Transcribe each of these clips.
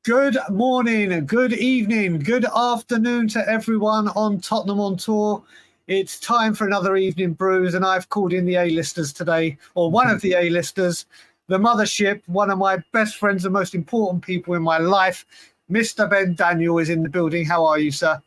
Good morning, good evening, good afternoon to everyone on Tottenham on Tour. It's time for another evening brews, and I've called in the A-listers today, or one of the A-listers, the mothership, one of my best friends, the most important people in my life. Mr. Ben Daniel is in the building. How are you, sir?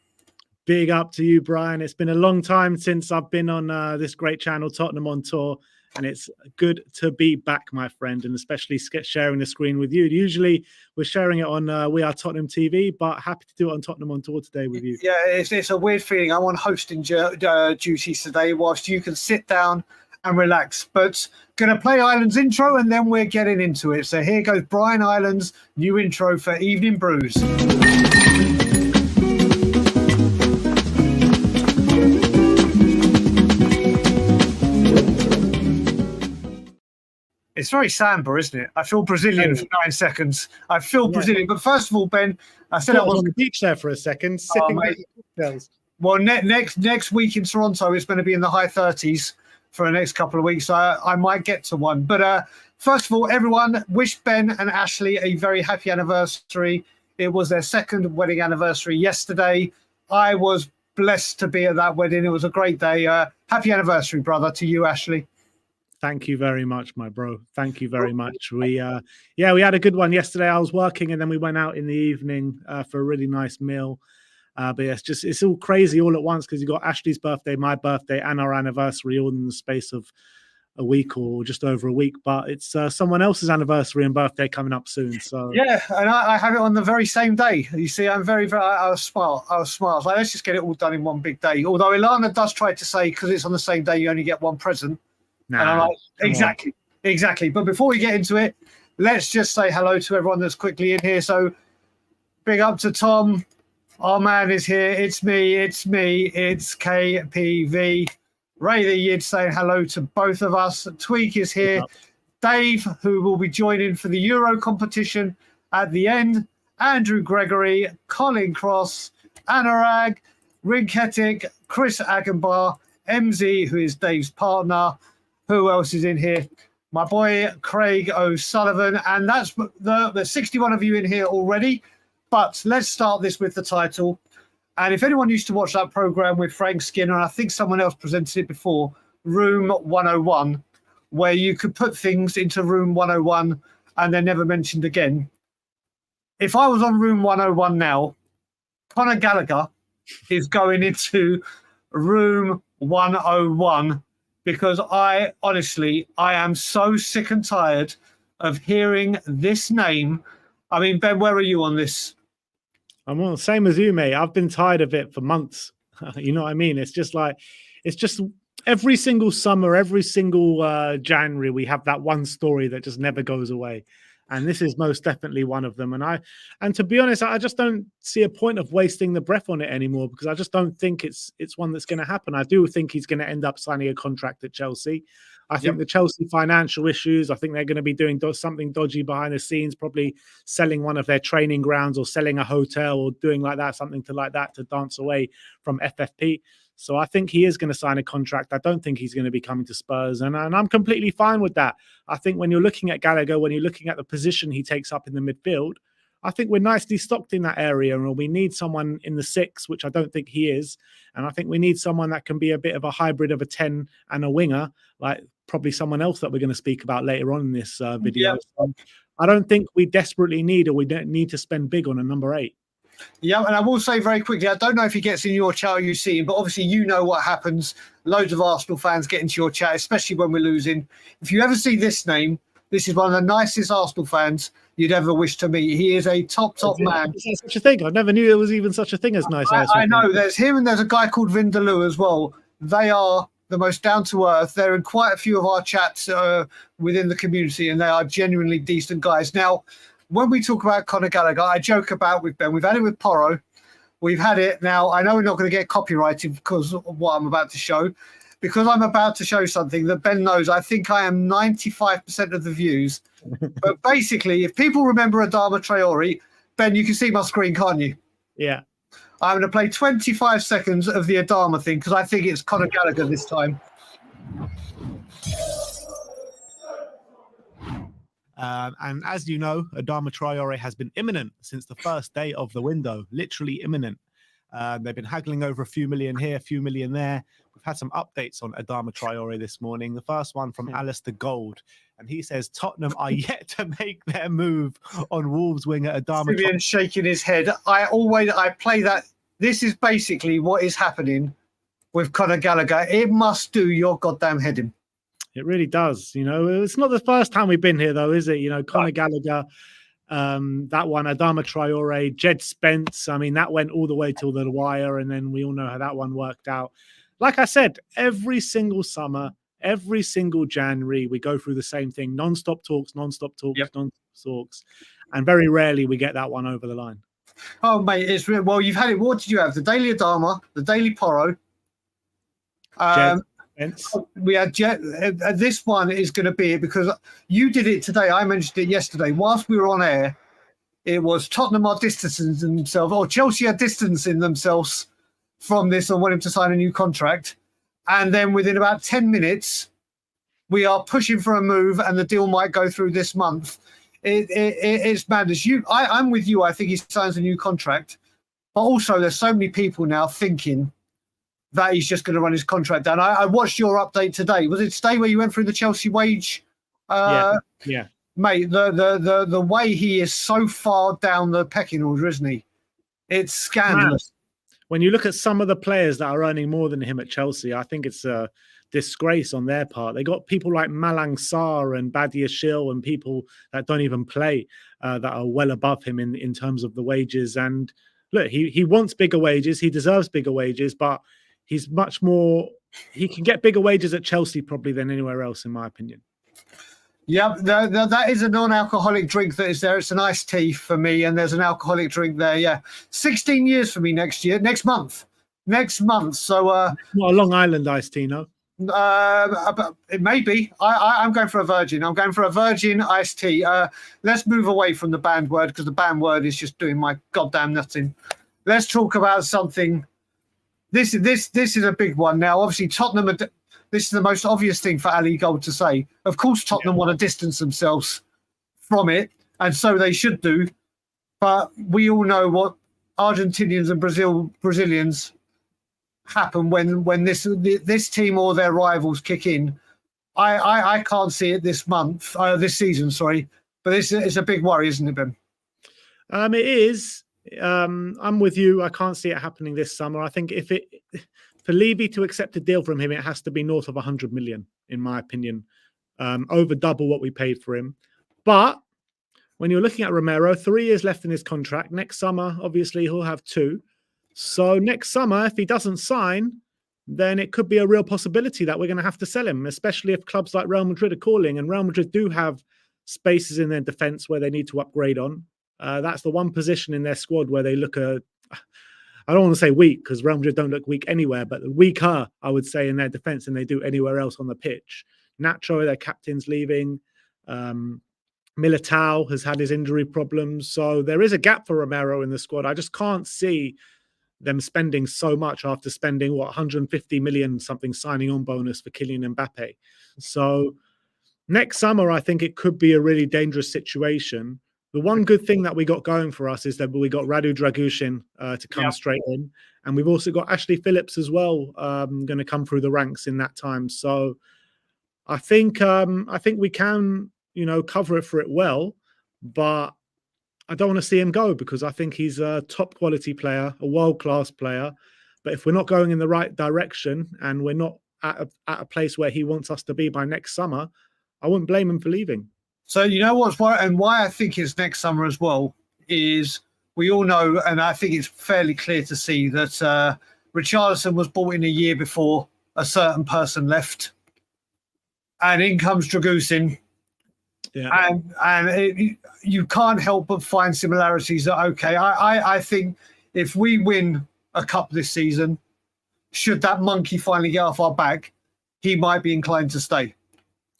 Big up to you, Brian. It's been a long time since I've been on this great channel, Tottenham on Tour, and it's good to be back, my friend, and especially sharing the screen with you. Usually we're sharing it on We Are Tottenham TV, but happy to do it on Tottenham on Tour today with you. Yeah, it's a weird feeling. I'm on hosting duties today whilst you can sit down and relax. But going to play Ireland's intro and then we're getting into it. So here goes Brian Ireland's new intro for Evening Brews. It's very samba, isn't it? I feel Brazilian for 9 seconds. I feel Brazilian. But first of all, Ben, I said I was on the beach there for a second, sipping cocktails. Well, next week in Toronto, it's going to be in the high 30s for the next couple of weeks. So I might get to one. But first of all, everyone, wish Ben and Ashley a very happy anniversary. It was their second wedding anniversary yesterday. I was blessed to be at that wedding. It was a great day. Happy anniversary, brother, to you, Ashley. Thank you very much, my bro. Thank you very much. We had a good one yesterday. I was working and then we went out in the evening for a really nice meal. But yeah, it's all crazy all at once because you've got Ashley's birthday, my birthday, and our anniversary all in the space of a week or just over a week. But it's someone else's anniversary and birthday coming up soon. So yeah, and I have it on the very same day. You see, I'm very, I was smart. I was like, let's just get it all done in one big day. Although Ilana does try to say, because it's on the same day, you only get one present. Nah, and I'm like, exactly. But before we get into it, let's just say hello to everyone that's quickly in here. So big up to Tom. Our man is here. It's me. It's KPV. Ray the Yid saying hello to both of us. Tweak is here. Dave, who will be joining for the Euro competition at the end. Andrew Gregory, Colin Cross, Anurag, Rinketic, Chris Agenbar, MZ, who is Dave's partner. Who else is in here? My boy Craig O'Sullivan, and that's the 61 of you in here already. But let's start this with the title. And if anyone used to watch that program with Frank Skinner, and I think someone else presented it before, Room 101, where you could put things into Room 101 and they're never mentioned again. If I was on Room 101 now, Conor Gallagher is going into Room 101. Because I am so sick and tired of hearing this name. I mean, Ben, where are you on this? I'm on the same as you, mate. I've been tired of it for months. You know what I mean? It's just every single summer, every single January, we have that one story that just never goes away. And this is most definitely one of them. And to be honest, I just don't see a point of wasting the breath on it anymore because I just don't think it's one that's going to happen. I do think he's going to end up signing a contract at Chelsea. I think the Chelsea financial issues, I think they're going to be doing something dodgy behind the scenes, probably selling one of their training grounds or selling a hotel or doing something like that to dance away from FFP. So I think he is going to sign a contract. I don't think he's going to be coming to Spurs. And I'm completely fine with that. I think when you're looking at Gallagher, when you're looking at the position he takes up in the midfield, I think we're nicely stocked in that area. And we need someone in the 6, which I don't think he is. And I think we need someone that can be a bit of a hybrid of a 10 and a winger, like probably someone else that we're going to speak about later on in this video. So I don't think we desperately need or we don't need to spend big on a number 8. Yeah, and I will say very quickly, I don't know if he gets in your chat or you see him, but obviously you know what happens. Loads of Arsenal fans get into your chat, especially when we're losing. If you ever see this name, this is one of the nicest Arsenal fans you'd ever wish to meet. He is a top man. Is there such a thing? I never knew there was even such a thing as nice Arsenal. I know. There's him and there's a guy called Vindaloo as well. They are the most down-to-earth. They're in quite a few of our chats within the community, and they are genuinely decent guys. Now, when we talk about Conor Gallagher, I joke about with Ben. We've had it with Porro. We've had it now. I know we're not going to get copyrighted because of what I'm about to show. Because I'm about to show something that Ben knows, I think I am 95% of the views. But basically, if people remember Adama Traore, Ben, you can see my screen, can't you? Yeah. I'm going to play 25 seconds of the Adama thing because I think it's Conor Gallagher this time. And as you know, Adama Traore has been imminent since the first day of the window, literally imminent. They've been haggling over a few million here, a few million there. We've had some updates on Adama Traore this morning. The first one from Alistair Gold. And he says Tottenham are yet to make their move on Wolves winger Adama Traore. Simeon shaking his head. I play that. This is basically what is happening with Conor Gallagher. It must do your goddamn head in. It really does. You know, it's not the first time we've been here, though, is it? You know, Conor Gallagher, that one, Adama Traore, Jed Spence. I mean, that went all the way till the wire, and then we all know how that one worked out. Like I said, every single summer, every single January, we go through the same thing: non-stop talks, non-stop talks, non-stop talks, and very rarely we get that one over the line. Oh, mate, it's real. Well, you've had it. What did you have? The Daily Adama, the Daily Porro. We had Jet. This one is going to be it because you did it today. I mentioned it yesterday. Whilst we were on air, it was Tottenham are distancing themselves, or Chelsea are distancing themselves from this and want him to sign a new contract. And then within about 10 minutes, we are pushing for a move, and the deal might go through this month. It's madness. I'm with you. I think he signs a new contract, but also there's so many people now thinking that he's just going to run his contract down. I watched your update today. Was it today where you went through the Chelsea wage? Yeah. Mate, the way he is so far down the pecking order, isn't he? It's scandalous. Man, when you look at some of the players that are earning more than him at Chelsea, I think it's a disgrace on their part. They got people like Malang Sarr and Badia Shil and people that don't even play that are well above him in terms of the wages. And look, he wants bigger wages. He deserves bigger wages, but he's much more. He can get bigger wages at Chelsea probably than anywhere else, in my opinion. Yeah, that is a non-alcoholic drink that is there. It's an iced tea for me, and there's an alcoholic drink there. Yeah, 16 years for me next month. So not a Long Island iced tea, no. It may be. I'm going for a virgin. I'm going for a virgin iced tea. Let's move away from the banned word because the banned word is just doing my goddamn nothing. Let's talk about something. This is a big one now. Obviously, Tottenham. This is the most obvious thing for Ali Gold to say. Of course, Tottenham want to distance themselves from it, and so they should do. But we all know what Argentinians and Brazilians happen when this team or their rivals kick in. I can't see it this season. Sorry, but it's a big worry, isn't it, Ben? It is. I'm with you. I can't see it happening this summer. I think for Levy to accept a deal from him, it has to be north of 100 million, in my opinion, over double what we paid for him. But when you're looking at Romero, 3 years left in his contract. Next summer, obviously, he'll have 2. So next summer, if he doesn't sign, then it could be a real possibility that we're going to have to sell him, especially if clubs like Real Madrid are calling. And Real Madrid do have spaces in their defence where they need to upgrade on. That's the one position in their squad where they look I don't want to say weak because Real Madrid don't look weak anywhere, but weaker, I would say, in their defence than they do anywhere else on the pitch. Nacho, their captain's leaving. Militao has had his injury problems. So there is a gap for Romero in the squad. I just can't see them spending so much after spending, 150 million something signing on bonus for Kylian Mbappe. So next summer, I think it could be a really dangerous situation. The one good thing that we got going for us is that we got Radu Dragushin to come straight in. And we've also got Ashley Phillips as well going to come through the ranks in that time. So I think we can, cover it for it well, but I don't want to see him go because I think he's a top quality player, a world-class player. But if we're not going in the right direction and we're not at a place where he wants us to be by next summer, I wouldn't blame him for leaving. So why I think it's next summer as well is we all know, and I think it's fairly clear to see that Richarlison was bought in a year before a certain person left, and in comes Dragusin. Yeah. And you can't help but find similarities. That okay, I think if we win a cup this season, should that monkey finally get off our back, he might be inclined to stay.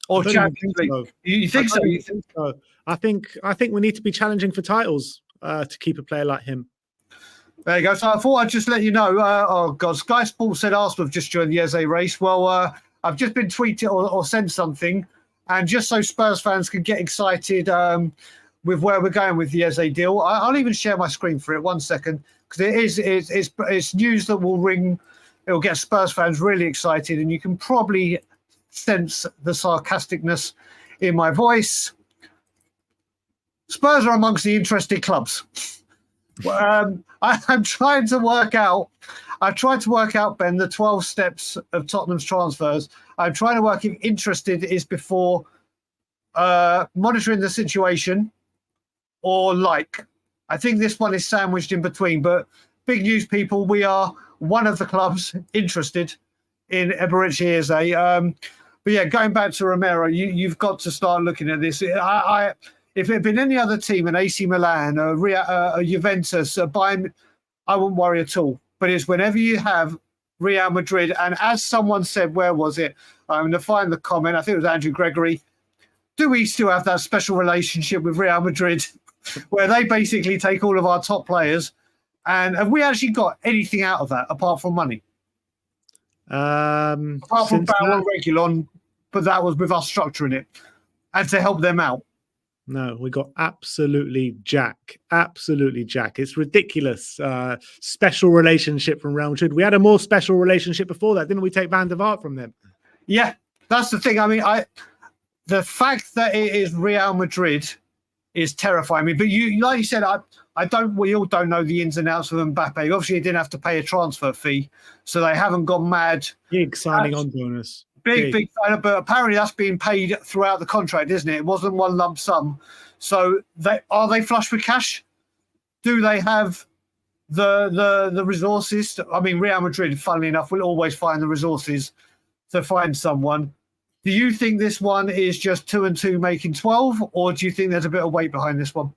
Or Champions League. So. You think so? You think so? I think we need to be challenging for titles to keep a player like him. There you go. So I thought I'd just let you know. Sky Sports said Arsenal have just joined the Eze race. Well, I've just been tweeted or sent something. And just so Spurs fans can get excited with where we're going with the Eze deal, I'll even share my screen for it. 1 second, because it's news that it'll get Spurs fans really excited, and you can probably sense the sarcasticness in my voice. Spurs are amongst the interested clubs. I'm trying to work out. I've tried to work out, Ben, the 12 steps of Tottenham's transfers. I'm trying to work if interested is before monitoring the situation or like. I think this one is sandwiched in between. But big news, people. We are one of the clubs interested in Eberechi Eze. But yeah, going back to Romero, you've got to start looking at this. If it had been any other team, an AC Milan, a Juventus, a Bayern, I wouldn't worry at all. But it's whenever you have Real Madrid, and as someone said, where was it? I'm going to find the comment. I think it was Andrew Gregory. Do we still have that special relationship with Real Madrid where they basically take all of our top players? And have we actually got anything out of that apart from money? Apart from Bauer and Reguilon, but that was with us structuring it and to help them out. No, we got absolutely jack. Absolutely jack. It's ridiculous. Special relationship from Real Madrid. We had a more special relationship before that, didn't we? Take Van der Vaart from them. Yeah, that's the thing. I mean, the fact that it is Real Madrid is terrifying me. But like you said, we all don't know the ins and outs of Mbappe. Obviously, he didn't have to pay a transfer fee, so they haven't gone mad. Big signing on bonus. Big, but apparently that's being paid throughout the contract, isn't it? It wasn't one lump sum. So are they flush with cash? Do they have the resources? I mean, Real Madrid, funnily enough, will always find the resources to find someone. Do you think this one is just 2 and 2 making 12, or do you think there's a bit of weight behind this one?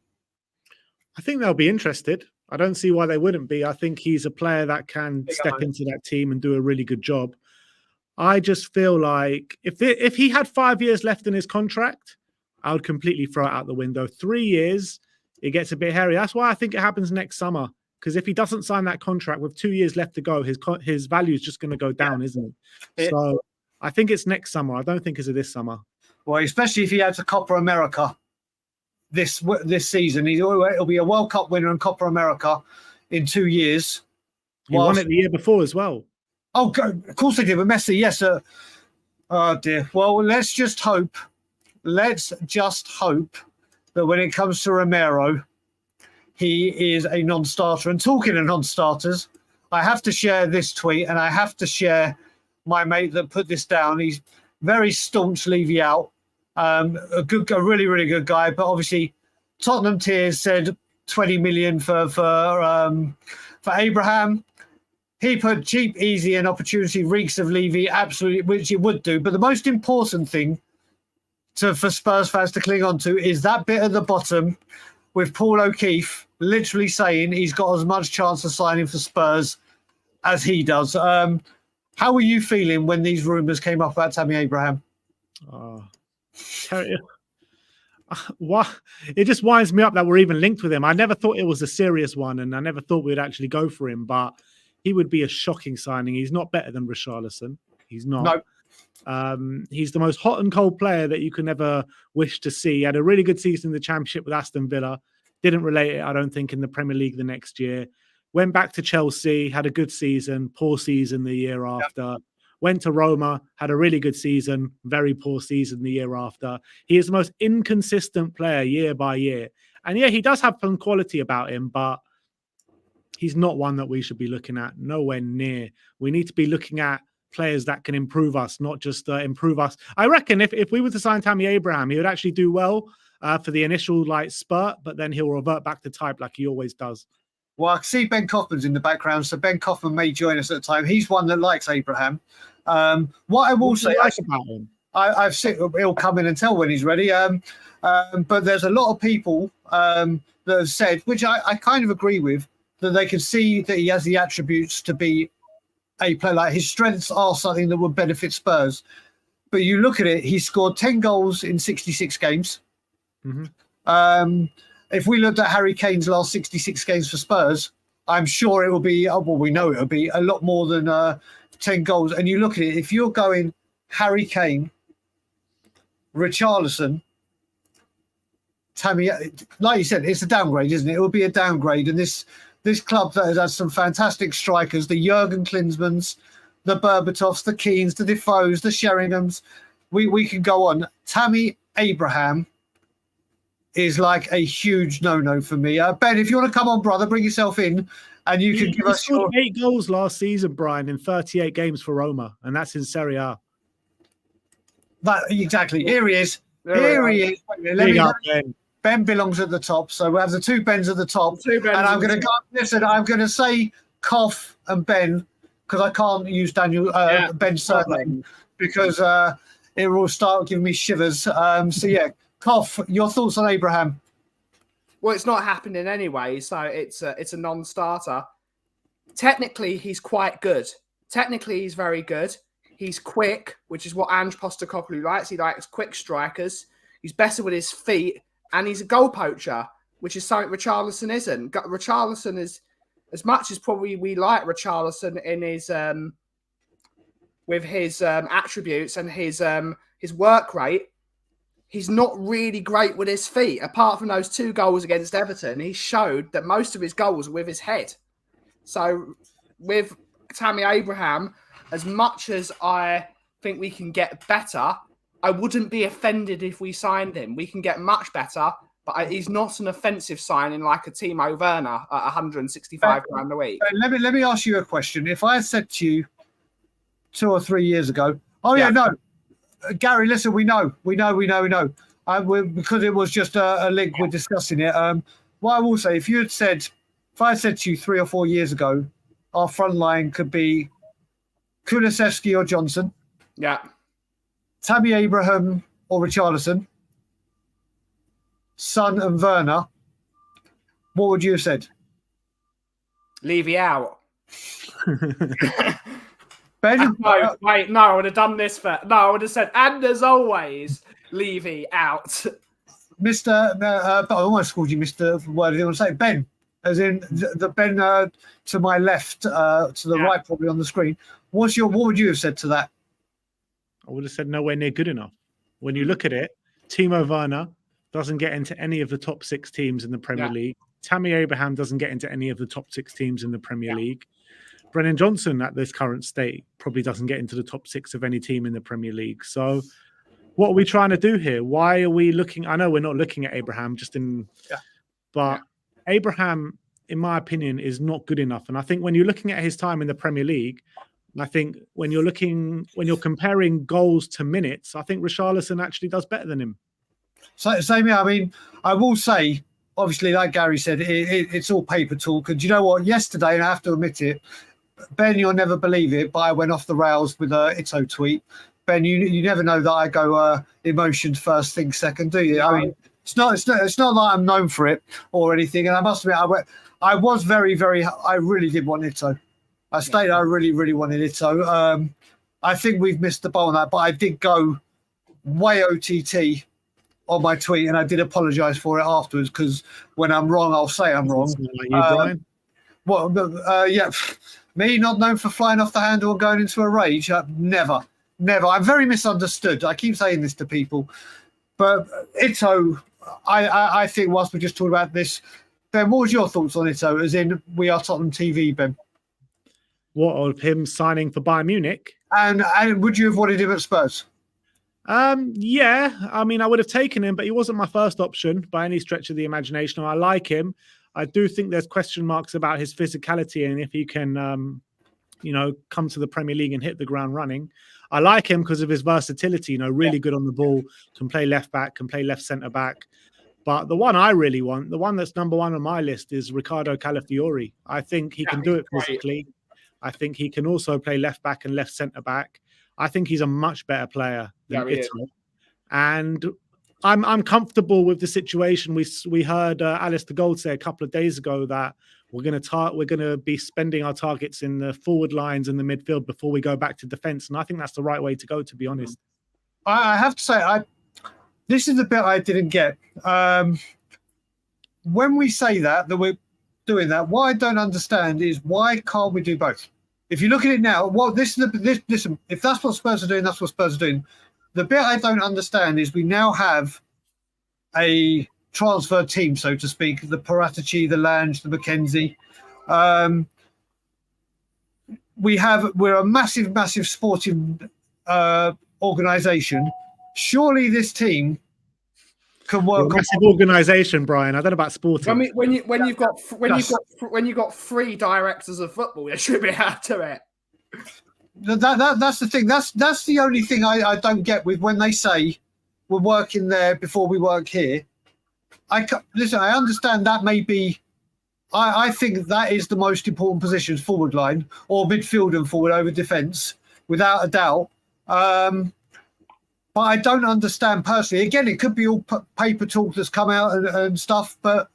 I think they'll be interested. I don't see why they wouldn't be. I think he's a player that can step into that team and do a really good job. I just feel like if he had 5 years left in his contract, I would completely throw it out the window. 3 years, it gets a bit hairy. That's why I think it happens next summer. Because if he doesn't sign that contract with 2 years left to go, his value is just going to go down, isn't it? So I think it's next summer. I don't think it's this summer. Well, especially if he adds a Copa America this season. He'll be a World Cup winner in Copa America in 2 years. He won it the year before as well. Oh, of course they did with Messi. Yes, sir. Oh, dear. Well, let's just hope that when it comes to Romero, he is a non-starter. And talking of non-starters, I have to share this tweet, and I have to share my mate that put this down. He's very staunch Levy out. A really, really good guy. But obviously, Tottenham Tears said 20 million for Abraham. He put cheap, easy, and opportunity reeks of Levy, absolutely, which he would do. But the most important thing for Spurs fans to cling on to is that bit at the bottom with Paul O'Keefe literally saying he's got as much chance of signing for Spurs as he does. How were you feeling when these rumours came up about Tammy Abraham? What? It just winds me up that we're even linked with him. I never thought it was a serious one, and I never thought we'd actually go for him, but he would be a shocking signing. He's not better than Richarlison. He's not. No. He's the most hot and cold player that you can ever wish to see. He had a really good season in the Championship with Aston Villa. Didn't relate it, I don't think, in the Premier League the next year. Went back to Chelsea, had a good season, poor season the year after. Went to Roma, had a really good season, very poor season the year after. He is the most inconsistent player year by year. And yeah, he does have some quality about him, but he's not one that we should be looking at, nowhere near. We need to be looking at players that can improve us, not just improve us. I reckon if we were to sign Tammy Abraham, he would actually do well for the initial spurt, but then he'll revert back to type like he always does. Well, I see Ben Kaufman's in the background, so Ben Kaufman may join us at the time. He's one that likes Abraham. What I will say about him, I've seen he'll come in and tell when he's ready. But there's a lot of people that have said, which I kind of agree with, that they can see that he has the attributes to be a player. Like his strengths are something that would benefit Spurs. But you look at it, he scored 10 goals in 66 games. Mm-hmm. If we looked at Harry Kane's last 66 games for Spurs, I'm sure it will be, we know it will be a lot more than 10 goals. And you look at it, if you're going Harry Kane, Richarlison, Tammy, like you said, it's a downgrade, isn't it? It will be a downgrade. And this club that has had some fantastic strikers, the Jurgen Klinsmanns, the Berbatovs, the Keanes, the Defoes, the Sheringhams, we can go on. Tammy Abraham is like a huge no-no for me. Ben, if you want to come on, brother, bring yourself in, and you can give us your 8 goals last season, Brian, in 38 games for Roma, and that's in Serie A. That exactly. Here he is. Here he is. Ben belongs at the top, so we have the two Bens at the top. And I'm going to go. Listen, I'm going to say Koff and Ben because I can't use Ben's surname because it will start giving me shivers. So yeah, Koff, your thoughts on Abraham? Well, it's not happening anyway, so it's a non-starter. Technically, he's quite good. Technically, he's very good. He's quick, which is what Ange Postecoglou likes. He likes quick strikers. He's better with his feet, and he's a goal poacher, which is something Richarlison isn't. Richarlison is, as much as probably we like Richarlison in his with his attributes and his work rate, he's not really great with his feet. Apart from those 2 goals against Everton, he showed that most of his goals are with his head. So with Tammy Abraham, as much as I think we can get better, I wouldn't be offended if we signed him. We can get much better, but he's not an offensive signing like a Timo Werner at 165 grand a week. Let me ask you a question. If I said to you 2 or 3 years ago, Gary, listen, we know. Because it was just a link, we're discussing it. What I will say, if I said to you 3 or 4 years ago, our front line could be Kulusevski or Johnson. Yeah. Tammy Abraham or Richarlison. Son and Werner. What would you have said? Levy out. Ben? No, wait, no, I would have done this I would have said, and as always, Levy out. Mr. I almost called you Mr. What did I want to say? Ben, as in the Ben to my left, to the right, probably on the screen. What would you have said to that? I would have said nowhere near good enough. When you look at it, Timo Werner doesn't get into any of the top 6 teams in the Premier League. Tammy Abraham doesn't get into any of the top 6 teams in the Premier League. Brennan Johnson, at this current state, probably doesn't get into the top 6 of any team in the Premier League. So what are we trying to do here? Why are we looking? I know we're not looking at Abraham but Abraham, in my opinion, is not good enough. And I think when you're looking at his time in the Premier League, I think when you're comparing goals to minutes, I think Richarlison actually does better than him. So, same here. I mean, I will say, obviously, like Gary said, it's all paper talk. And do you know what? Yesterday, and I have to admit it, Ben, you'll never believe it, but I went off the rails with a Ito tweet. Ben, you never know that I go emotions first, things second, do you? I mean, it's not like I'm known for it or anything. And I must admit, I was very, very. I really did want Ito. I stated I really, really wanted Ito. I think we've missed the boat on that, but I did go way OTT on my tweet, and I did apologise for it afterwards because when I'm wrong, I'll say I'm wrong. Like you, Me not known for flying off the handle and going into a rage. Never. I'm very misunderstood. I keep saying this to people, but Ito, I think whilst we're just talking about this, Ben, what was your thoughts on Ito? As in, We Are Tottenham TV, Ben. What, of him signing for Bayern Munich? And would you have wanted him at Spurs? Yeah, I mean, I would have taken him, but he wasn't my first option by any stretch of the imagination. I like him. I do think there's question marks about his physicality and if he can, come to the Premier League and hit the ground running. I like him because of his versatility, really good on the ball, can play left back, can play left centre back. But the one I really want, the one that's number 1 on my list is Riccardo Calafiori. I think he can do it physically. I think he can also play left back and left centre back. I think he's a much better player than Ito. And I'm comfortable with the situation. We heard Alistair Gold say a couple of days ago that we're going to be spending our targets in the forward lines and the midfield before we go back to defence. And I think that's the right way to go, to be honest. I have to say, this is the bit I didn't get. When we say that we're doing that, what I don't understand is why can't we do both? If you look at it now, listen, if that's what Spurs are doing, that's what Spurs are doing. the bit I don't understand is we now have a transfer team, so to speak, the Paratici, the Lange, the McKenzie. We're a massive sporting organisation. Surely this team can work. A massive organisation, Brian. I don't know about sporting. When you've got three directors of football, you should be able to it. That's the thing. That's the only thing I don't get with when they say we're working there before we work here. Listen, I understand that may be. I think that is the most important positions, forward line or midfield and forward over defence, without a doubt. But I don't understand personally. Again, it could be all paper talk that's come out and stuff. But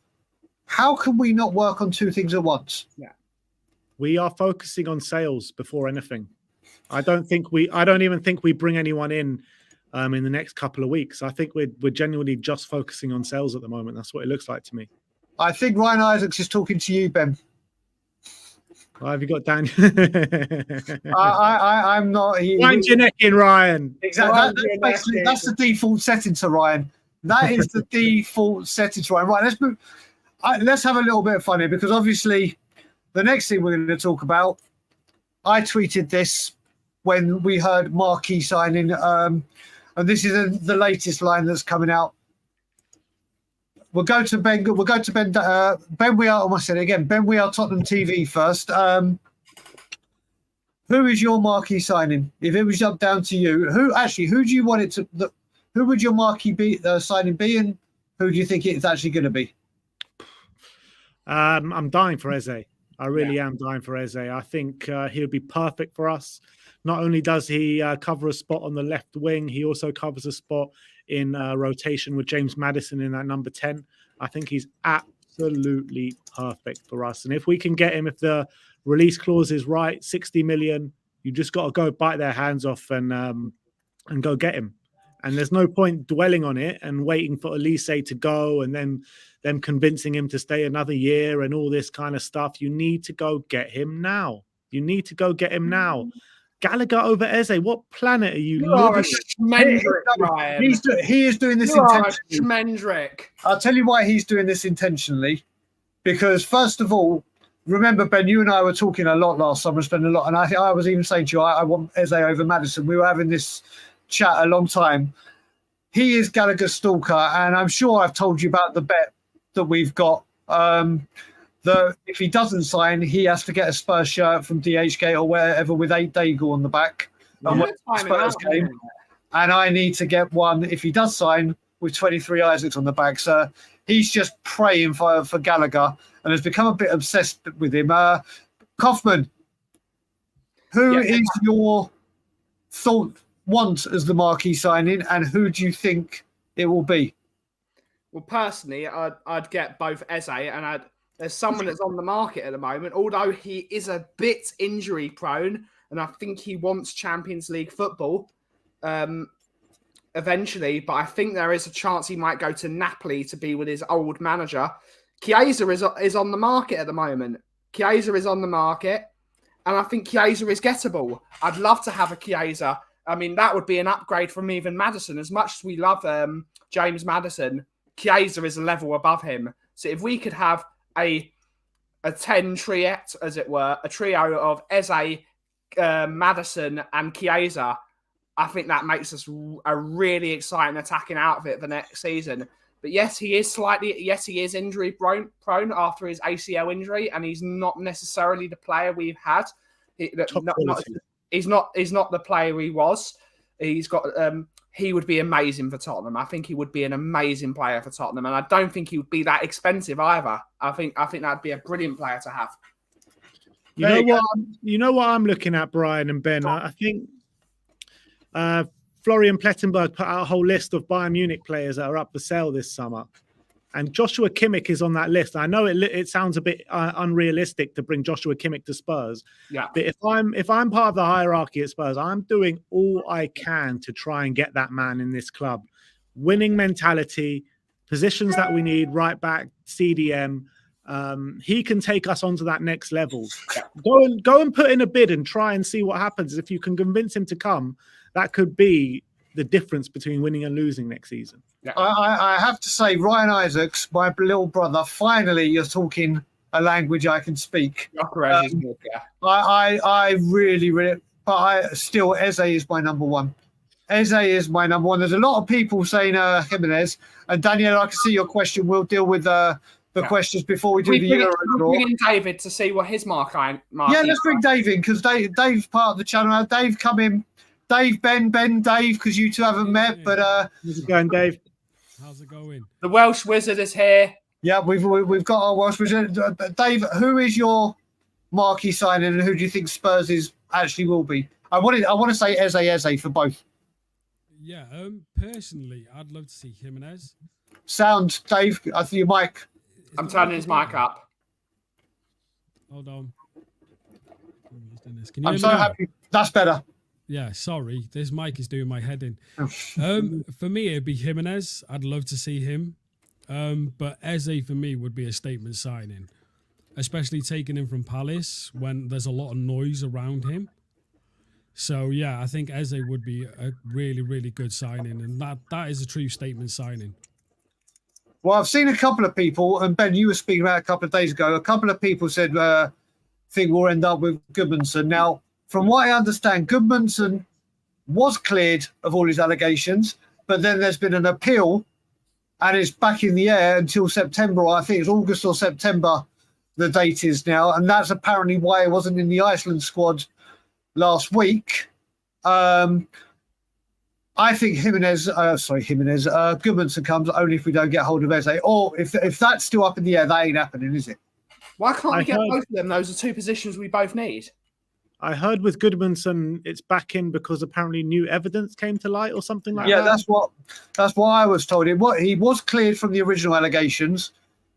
how can we not work on two things at once? Yeah, we are focusing on sales before anything. I don't even think we bring anyone in the next couple of weeks. I think we're genuinely just focusing on sales at the moment. That's what it looks like to me. I think Ryan Isaacs is talking to you, Ben. Well, have you got Dan? I'm not. Wind your neck in, Ryan. Exactly. That's the default setting to Ryan. That is the default setting to Ryan. Right, let's move. Let's have a little bit of fun here, because obviously the next thing we're going to talk about, I tweeted this when we heard Marquee signing, and this is the latest line that's coming out. We'll go to Ben. We'll go to Ben. Ben, we are. I said it again. Ben, We Are Tottenham TV first. Who is your Marquee signing? If it was up down to you, who do you want it to? Who would your Marquee signing be, and who do you think it's actually going to be? I'm dying for Eze. I really am dying for Eze. I think he would be perfect for us. Not only does he cover a spot on the left wing, he also covers a spot in rotation with James Maddison in that number 10. I think he's absolutely perfect for us. And if we can get him, if the release clause is right, 60 million, you just got to go bite their hands off and go get him. And there's no point dwelling on it and waiting for Elise to go and then them convincing him to stay another year and all this kind of stuff. You need to go get him now. You need to go get him now. Gallagher over Eze. What planet are you living on? Ryan. He is doing this intentionally. I'll tell you why he's doing this intentionally. Because first of all, remember, Ben, you and I were talking a lot last summer, spending a lot, and I was even saying to you, I want Eze over Maddison. We were having this chat a long time. He is Gallagher's stalker, and I'm sure I've told you about the bet that we've got. That if he doesn't sign, he has to get a Spurs shirt from DHgate or wherever with 8 Dagul on the back. Spurs game. And I need to get one, if he does sign, with 23 Isaacs on the back. So he's just praying for Gallagher and has become a bit obsessed with him. Kaufman, who is your want as the Marquee signing, and who do you think it will be? Well, personally, I'd get both Eze and there's someone that's on the market at the moment, although he is a bit injury prone, and I think he wants Champions League football eventually, but I think there is a chance he might go to Napoli to be with his old manager. Chiesa is on the market at the moment. Chiesa is on the market, and I think Chiesa is gettable. I'd love to have a Chiesa. I mean, that would be an upgrade from even Maddison. As much as we love James Maddison, Chiesa is a level above him. So if we could have a 10 triet, as it were, a trio of Eze, Maddison and Chiesa, I think that makes us a really exciting attacking outfit for next season. But yes, he is injury prone after his ACL injury, and he's not necessarily the player we've had. He's not the player he was. He's got he would be amazing for Tottenham. I think he would be an amazing player for Tottenham, and I don't think he would be that expensive either. I think that'd be a brilliant player to have. You know what I'm looking at, Brian and Ben. I think Florian Plettenberg put out a whole list of Bayern Munich players that are up for sale this summer, and Joshua Kimmich is on that list. I know it sounds a bit unrealistic to bring Joshua Kimmich to Spurs, but if I'm part of the hierarchy at Spurs, I'm doing all I can to try and get that man in this club. Winning mentality, positions that we need, right back, CDM. He can take us onto that next level. Go and put in a bid and try and see what happens. If you can convince him to come, that could be the difference between winning and losing next season. Yeah. I have to say, Ryan Isaacs, my little brother, finally you're talking a language I can speak. Gyökeres is good, yeah. I really, but Eze is my number one. Eze is my number one. There's a lot of people saying Jimenez. And Daniel, I can see your question. We'll deal with the questions before we do the Euro draw. Bring in David to see what his mark. Yeah, let's bring Dave in because Dave's part of the channel. Dave, come in. Dave, Ben, Dave, because you two haven't met. But how's it going, Dave? How's it going? The Welsh Wizard is here. Yeah, we've got our Welsh Wizard. Dave, who is your marquee signing, and who do you think Spurs actually will be? I want to say Eze for both. Yeah, personally, I'd love to see Jimenez. Sound, Dave. I think your mic. I'm turning his mic up. Hold on. Can you I'm hear so me now? happy. That's better. Yeah, sorry. This mic is doing my head in. For me, it'd be Jimenez. I'd love to see him. But Eze, for me, would be a statement signing, especially taking him from Palace when there's a lot of noise around him. So, yeah, I think Eze would be a really, really good signing, and that is a true statement signing. Well, I've seen a couple of people, and Ben, you were speaking about a couple of days ago. A couple of people said, think we'll end up with Goodmanson. Now, from what I understand, Goodmanson was cleared of all his allegations, but then there's been an appeal, and it's back in the air until September. I think it's August or September, the date is now, and that's apparently why it wasn't in the Iceland squad last week. I think Goodmanson comes only if we don't get hold of Eze. Or if that's still up in the air, that ain't happening, is it? Why can't we get both of them? Those are two positions we both need. I heard with Goodmanson, it's back in because apparently new evidence came to light or something like that. Yeah, that's what I was told. He was cleared from the original allegations,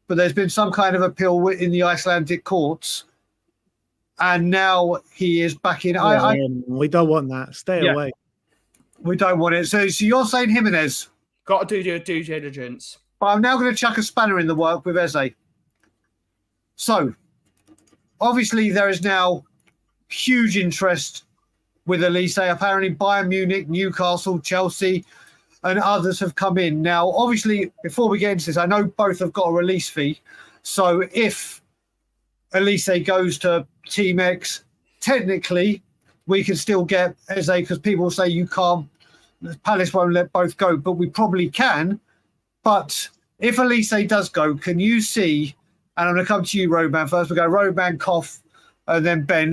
but there's been some kind of appeal in the Icelandic courts, and now he is back in. We don't want that. Stay away. We don't want it. So you're saying Jimenez? Got to do your due diligence. But I'm now going to chuck a spanner in the work with Eze. So, obviously, there is now huge interest with Elise. Apparently, Bayern Munich, Newcastle, Chelsea, and others have come in. Now, obviously, before we get into this, I know both have got a release fee. So, if Elise goes to Team X, technically, we can still get Eze because people say you can't. Palace won't let both go, but we probably can. But if Elise does go, can you see? And I'm going to come to you, Roman, first. We'll go Roman, Koff, and then Ben.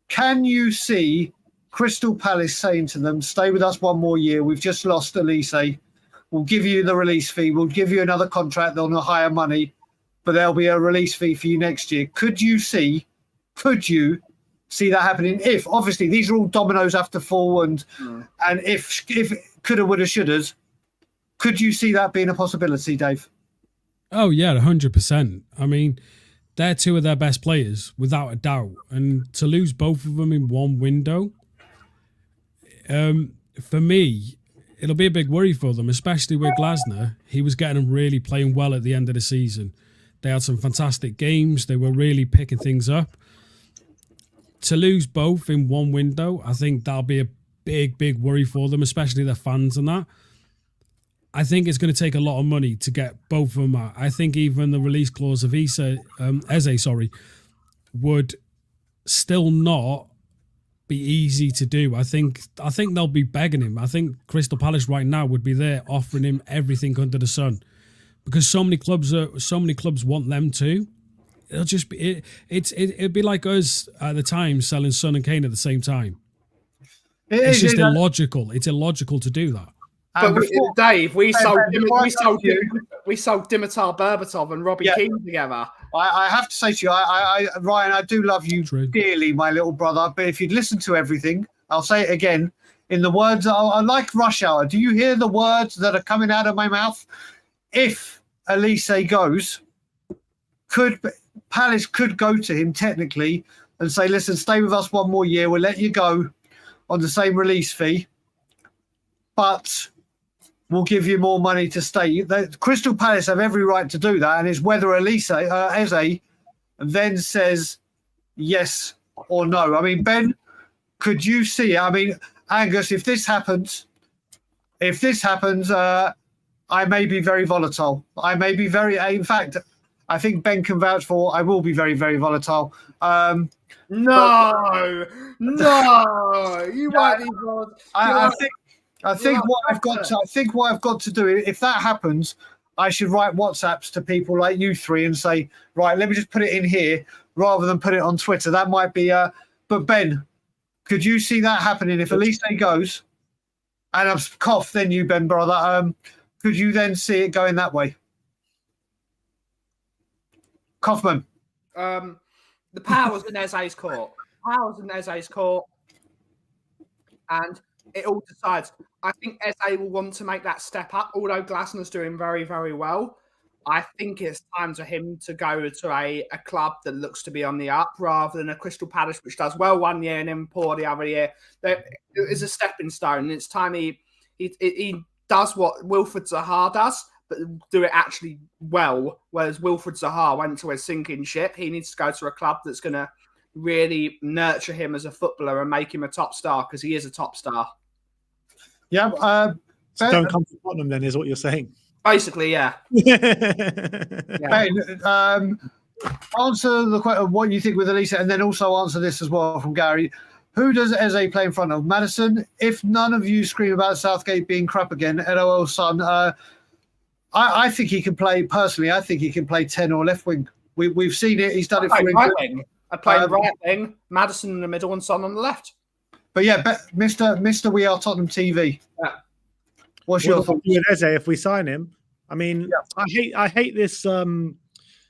Can you see Crystal Palace saying to them, stay with us one more year? We've just lost Elise. We'll give you the release fee. We'll give you another contract on a higher money, but there'll be a release fee for you next year. Could you see that happening? If, obviously, these are all dominoes have to fall, and if coulda, woulda, shouldas, could you see that being a possibility, Dave? Oh, yeah, 100%. I mean, they're two of their best players, without a doubt. And to lose both of them in one window, for me, it'll be a big worry for them, especially with Glasner. He was getting them really playing well at the end of the season. They had some fantastic games. They were really picking things up. To lose both in one window, I think that'll be a big, big worry for them, especially their fans and that. I think it's going to take a lot of money to get both of them out. I think even the release clause of Eze, would still not be easy to do. I think they'll be begging him. I think Crystal Palace right now would be there offering him everything under the sun, because so many clubs want them to. It'll just be it'd be like us at the time selling Son and Kane at the same time. It's just illogical. It's illogical to do that. But Dave, we sold Dimitar Berbatov and Robbie Keane together. I have to say to you, Ryan, I do love you dearly, my little brother. But if you'd listen to everything, I'll say it again. In the words, I like Rush Hour. Do you hear the words that are coming out of my mouth? If Elise goes, Palace could go to him technically and say, listen, stay with us one more year. We'll let you go on the same release fee, but we'll give you more money to stay. Crystal Palace have every right to do that, and it's whether Eze then says yes or no. I mean, Ben, could you see? I mean, Angus, if this happens, if this happens, I may be very volatile. I may be very. In fact, I think Ben can vouch for. I will be very, very volatile. No, you won't be bothered. I think what I've got to do, if that happens, I should write WhatsApps to people like you three and say, right, let me just put it in here rather than put it on Twitter. That might be. But Ben, could you see that happening if Elise goes? And I've coughed, then you, Ben, brother. Could you then see it going that way? Kaufman. The power's in Eze's court. And it all decides. I think Eze will want to make that step up, although Glasner's doing very, very well. I think it's time for him to go to a club that looks to be on the up rather than a Crystal Palace, which does well one year and then poor the other year. It is a stepping stone. And it's time he does what Wilfred Zaha does, but do it actually well. Whereas Wilfred Zaha went to a sinking ship. He needs to go to a club that's going to really nurture him as a footballer and make him a top star, because he is a top star. Yeah. So don't come to Tottenham then, is what you're saying. Basically, yeah. Ben, answer the question of what you think with Elisa, and then also answer this as well from Gary. Who does Eze play in front of? Maddison? If none of you scream about Southgate being crap again, LOL son, I think he can play, personally, I think he can play 10 or left wing. We've seen it. He's done it for right wing. I play the right wing, Maddison in the middle and Son on the left. But yeah, Mr. We Are Tottenham TV. Yeah. What's your thoughts? With Eze, if we sign him, I mean, yeah. I hate this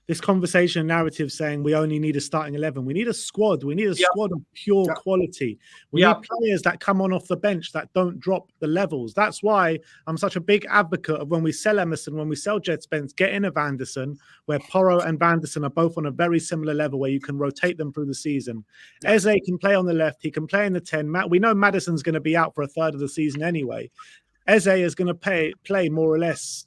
this conversation narrative saying we only need a starting 11. We need a squad. We need a squad of pure quality. We need players that come on off the bench that don't drop the levels. That's why I'm such a big advocate of when we sell Emerson, when we sell Jed Spence, get in a Vanderson, where Porro and Vanderson are both on a very similar level where you can rotate them through the season. Eze can play on the left. He can play in the 10. We know Maddison's going to be out for a third of the season anyway. Eze is going to play more or less,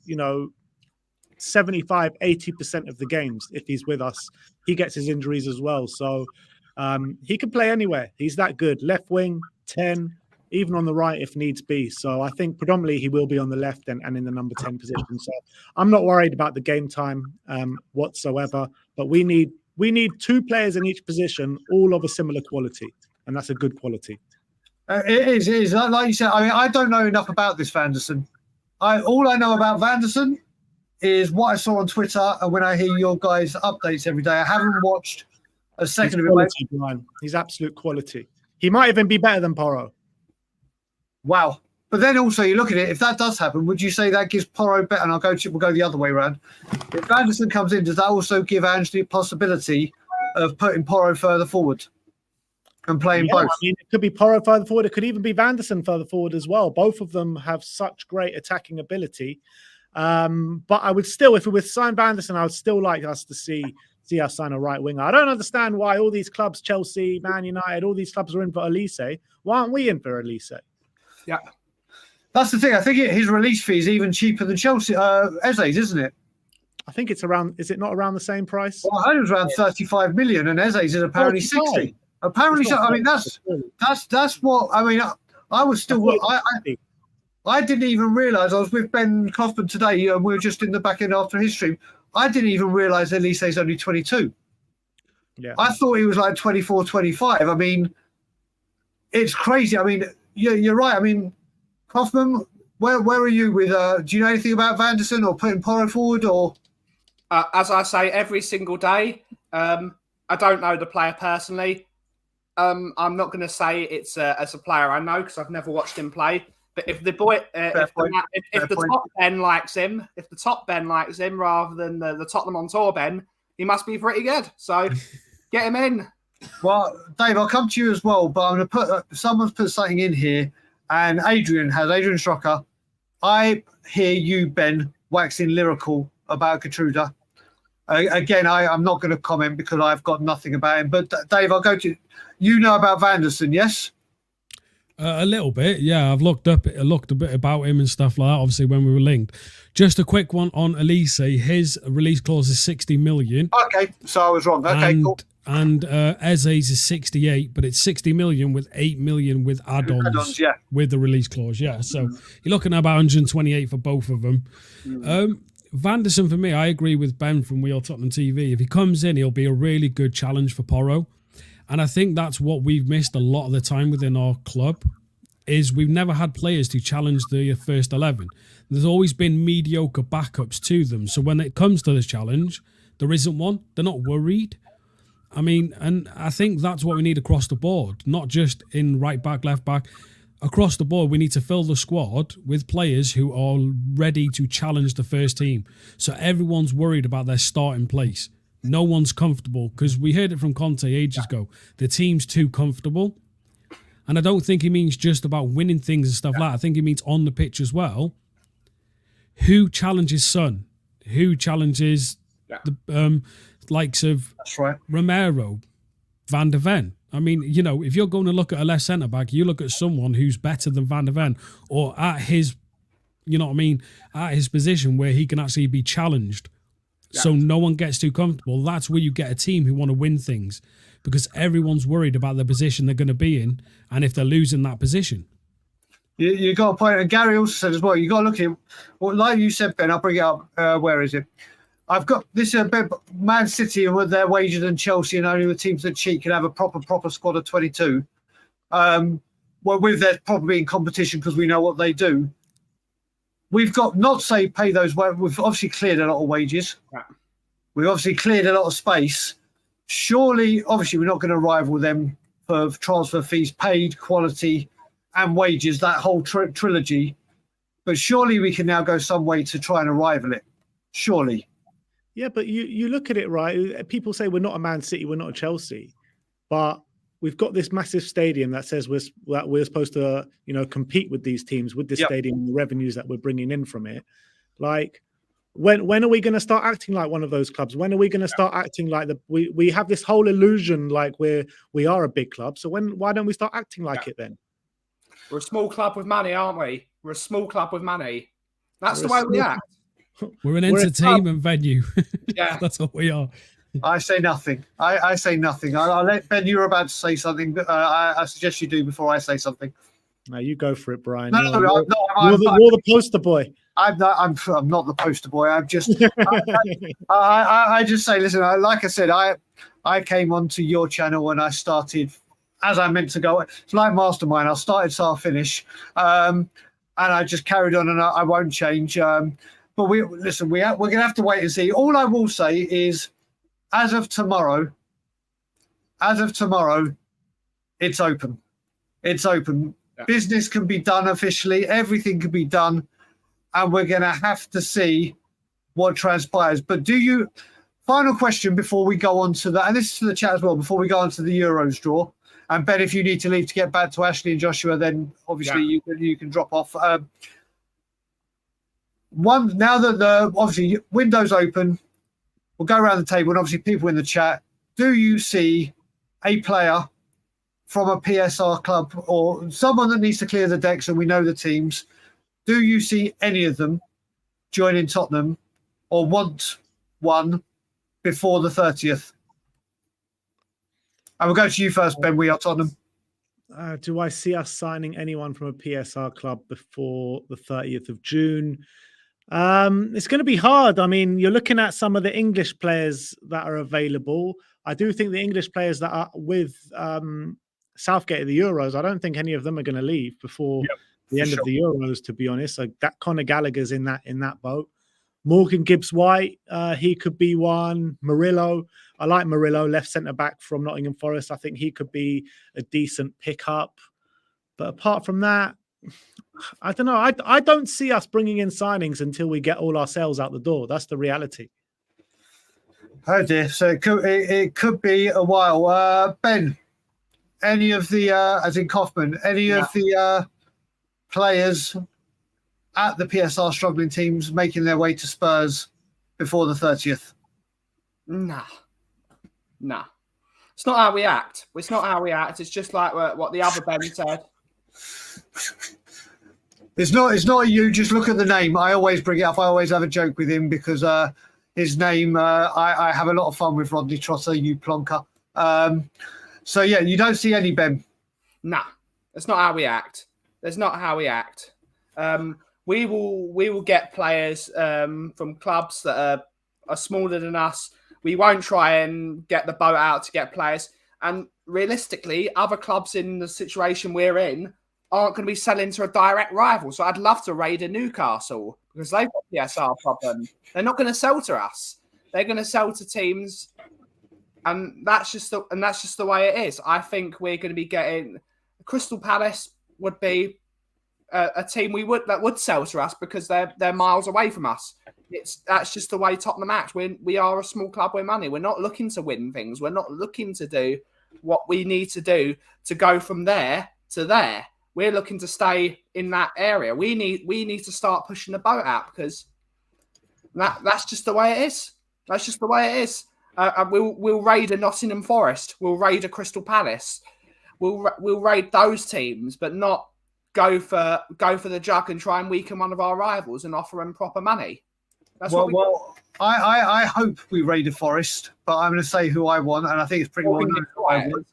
75-80% of the games if he's with us. He gets his injuries as well, so he can play anywhere. He's that good. Left wing, 10, even on the right if needs be. So I think predominantly he will be on the left and in the number 10 position. So I'm not worried about the game time whatsoever. But we need 2 players in each position, all of a similar quality, and that's a good quality. It is. Like you said, I mean, I don't know enough about this Vanderson. All I know about Vanderson is what I saw on Twitter and when I hear your guys' updates every day. I haven't watched a second of it. He's absolute quality. He might even be better than Porro. Wow. But then also you look at it, if that does happen, would you say that gives Porro better? And we'll go the other way around. If Vanderson comes in, does that also give Ange the possibility of putting Porro further forward and playing both? I mean, it could be Porro further forward. It could even be Vanderson further forward as well. Both of them have such great attacking ability. But I would still, if we were to sign Vanderson, I would still like us to see us sign a right winger. I don't understand why all these clubs, Chelsea, Man United, all these clubs are in for Elise. Why aren't we in for Elise? Yeah, that's the thing. I think his release fee is even cheaper than Chelsea, Eze's, isn't it? I think it's around. Is it not around the same price? Well, I heard it was around 35 million, and Eze's is apparently 60. Apparently, so. I mean, that's what I mean. I was still. I didn't even realise. I was with Ben Kaufman today, and we were just in the back end after his stream. I didn't even realise Elise's only 22. Yeah, I thought he was like 24, 25. I mean, it's crazy. I mean, you're right. I mean, Kaufman, where are you with? Do you know anything about Vanderson or putting Porro forward? Or as I say every single day, I don't know the player personally. I'm not going to say it's as a player I know because I've never watched him play. But if the boy, if the top Ben likes him, rather than the Tottenham on tour Ben, he must be pretty good. So get him in. Well, Dave, I'll come to you as well, but I'm going to put someone's put something in here, and Adrian Strocker. I hear you, Ben, waxing lyrical about Gertruda. Again, I'm not going to comment because I've got nothing about him. But Dave, I'll go to you. You know about Vanderson, yes? A little bit, yeah. I've looked a bit about him and stuff like that, obviously, when we were linked. Just a quick one on Elise. His release clause is 60 million. Okay, so I was wrong. Okay, and cool. and Eze's is 68, but it's 60 million with 8 million with add-ons, yeah. with the release clause. Yeah, so you're looking at about 128 for both of them. Vanderson, for me, I agree with Ben from We Are Tottenham TV. If he comes in, he'll be a really good challenge for Porro. And I think that's what we've missed a lot of the time within our club, is we've never had players to challenge the first 11. There's always been mediocre backups to them. So when it comes to this challenge, there isn't one. They're not worried. I mean, and I think that's what we need across the board, not just in right back, left back. Across the board, we need to fill the squad with players who are ready to challenge the first team. So everyone's worried about their starting place. No one's comfortable, because we heard it from Conte ages ago. The team's too comfortable. And I don't think he means just about winning things and stuff like that. I think he means on the pitch as well. Who challenges Son? Who challenges the likes of Romero, Van der Ven? I mean, you know, if you're going to look at a left centre-back, you look at someone who's better than Van der Ven, or at his, you know what I mean, at his position where he can actually be challenged. So no one gets too comfortable. That's where you get a team who want to win things, because everyone's worried about the position they're going to be in and if they're losing that position. You got a point. And Gary also said as well, you got to look at, well, like you said, Ben, I'll bring it up. Where is it? I've got this a bit. Man City with their wages and Chelsea, and only the teams that cheat can have a proper squad of 22. Well, with their probably in competition because we know what they do. We've got not say pay those. We've obviously cleared a lot of wages. Yeah. We've obviously cleared a lot of space. Surely, obviously, we're not going to rival them for transfer fees paid, quality, and wages. That whole trilogy. But surely we can now go some way to try and rival it. Surely. Yeah, but you look at it, right? People say we're not a Man City, we're not a Chelsea, but we've got this massive stadium that says we're supposed to, you know, compete with these teams with this stadium and the revenues that we're bringing in from it. Like, when are we going to start acting like one of those clubs? When are we going to start acting like we have this whole illusion like we are a big club? So why don't we start acting like it then? We're a small club with money, aren't we? We're a small club with money. That's the way we act. We're an entertainment venue. Yeah, that's what we are. I say nothing. I say nothing. I'll let Ben. You're about to say something. I suggest you do before I say something. No, you go for it, Brian. No, you're the poster boy. I'm not the poster boy. I'm just. I just say, listen. Like I said, I came onto your channel and I started as I meant to go. It's like Mastermind. I started, so I'll finish. And I just carried on, and I won't change. But we're going to have to wait and see. All I will say is, as of tomorrow, it's open. It's open. Yeah. Business can be done officially. Everything can be done. And we're going to have to see what transpires. But final question before we go on to that, and this is to the chat as well, before we go on to the Euros draw. And Ben, if you need to leave to get back to Ashley and Joshua, then obviously you can drop off. Now that the obviously window's open, we'll go around the table, and obviously people in the chat. Do you see a player from a PSR club or someone that needs to clear the decks, and we know the teams? Do you see any of them joining Tottenham or want one before the 30th? And we'll go to you first, Ben. We Are Tottenham. Do I see us signing anyone from a PSR club before the 30th of June? It's going to be hard. I mean, you're looking at some of the English players that are available. I do think the English players that are with Southgate at the Euros, I don't think any of them are going to leave before the end of the Euros, to be honest. So that Conor Gallagher's in that boat. Morgan Gibbs-White, he could be one. Murillo, I like Murillo, left centre-back from Nottingham Forest. I think he could be a decent pickup. But apart from that, I don't know. I don't see us bringing in signings until we get all our sales out the door. That's the reality. Oh dear. So it could be a while. Ben, any of the, as in Kaufman, any of the players at the PSR struggling teams making their way to Spurs before the 30th? Nah. It's not how we act. It's not how we act. It's just like what the other Ben said. It's not you. Just look at the name. I always bring it up. I always have a joke with him because his name. I have a lot of fun with Rodney Trotter. You plonker. So yeah, you don't see any Ben. Nah, that's not how we act. That's not how we act. We will get players from clubs that are smaller than us. We won't try and get the boat out to get players. And realistically, other clubs in the situation we're in aren't going to be selling to a direct rival. So I'd love to raid a Newcastle because they've got PSR problem. They're not going to sell to us. They're going to sell to teams, and that's just the way it is. I think we're going to be getting Crystal Palace would be a team that would sell to us because they're miles away from us. That's just the way Tottenham act. We are a small club with money. We're not looking to win things. We're not looking to do what we need to do to go from there to there. We're looking to stay in that area. We need to start pushing the boat out because that's just the way it is. That's just the way it is. We'll raid a Nottingham Forest. We'll raid a Crystal Palace. We'll raid those teams, but not go for the jug and try and weaken one of our rivals and offer them proper money. That's I hope we raid a Forest, but I'm going to say who I want, and I think it's pretty well known who I want.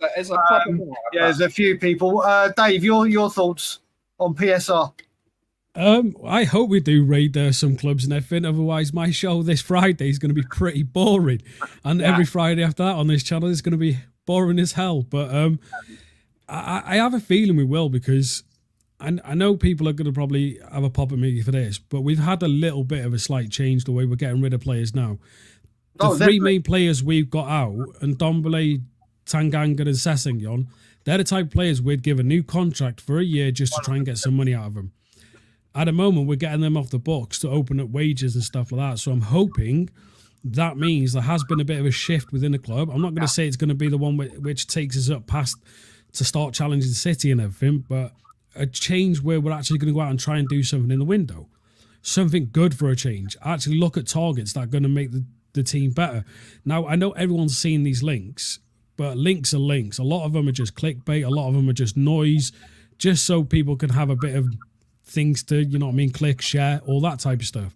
There's a few people. Dave, your thoughts on PSR? I hope we do raid some clubs and everything. Otherwise, my show this Friday is going to be pretty boring, and every Friday after that on this channel is going to be boring as hell. But I have a feeling we will because I know people are going to probably have a pop at me for this, but we've had a little bit of a slight change the way we're getting rid of players now. The three main players we've got out, and Ndombele, Tanganga and Sessegnon, they're the type of players we'd give a new contract for a year just to try and get some money out of them. At the moment, we're getting them off the books to open up wages and stuff like that. So I'm hoping that means there has been a bit of a shift within the club. I'm not going to say it's going to be the one which takes us up past to start challenging City and everything, but a change where we're actually going to go out and try and do something in the window. Something good for a change. Actually look at targets that are going to make the team better. Now, I know everyone's seen these links, but links are links. A lot of them are just clickbait. A lot of them are just noise, just so people can have a bit of things to, you know what I mean, click, share, all that type of stuff.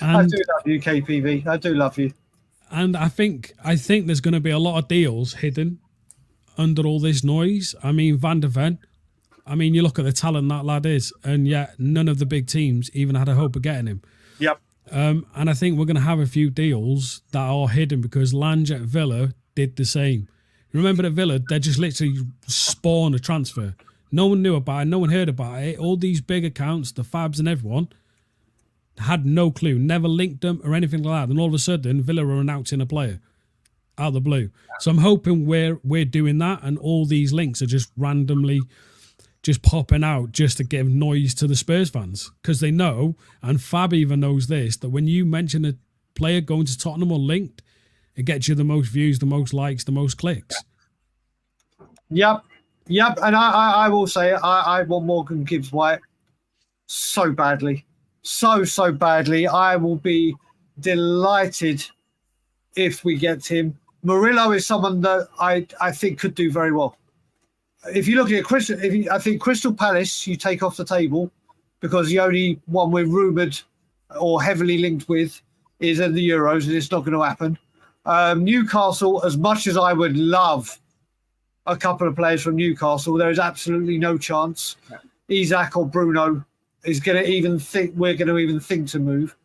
And I do love you, KPV. I do love you. And I think there's going to be a lot of deals hidden under all this noise. I mean, Van der Ven, I mean, you look at the talent that lad is, and yet none of the big teams even had a hope of getting him. Yep. And I think we're going to have a few deals that are hidden because Lange at Villa did the same. Remember at Villa, they just literally spawned a transfer. No one knew about it. No one heard about it. All these big accounts, the Fabs and everyone, had no clue, never linked them or anything like that. And all of a sudden, Villa are announcing a player out of the blue. So I'm hoping we're doing that, and all these links are just randomly just popping out just to give noise to the Spurs fans because they know, and Fab even knows this, that when you mention a player going to Tottenham or linked, it gets you the most views, the most likes, the most clicks. Yep. And I will say I want Morgan Gibbs-White so badly. So badly. I will be delighted if we get him. Murillo is someone that I think could do very well. If you look at I think Crystal Palace, you take off the table because the only one we're rumoured or heavily linked with is in the Euros, and it's not going to happen. Newcastle, as much as I would love a couple of players from Newcastle, there is absolutely no chance Isak or Bruno is going to even think we're going to even think to move.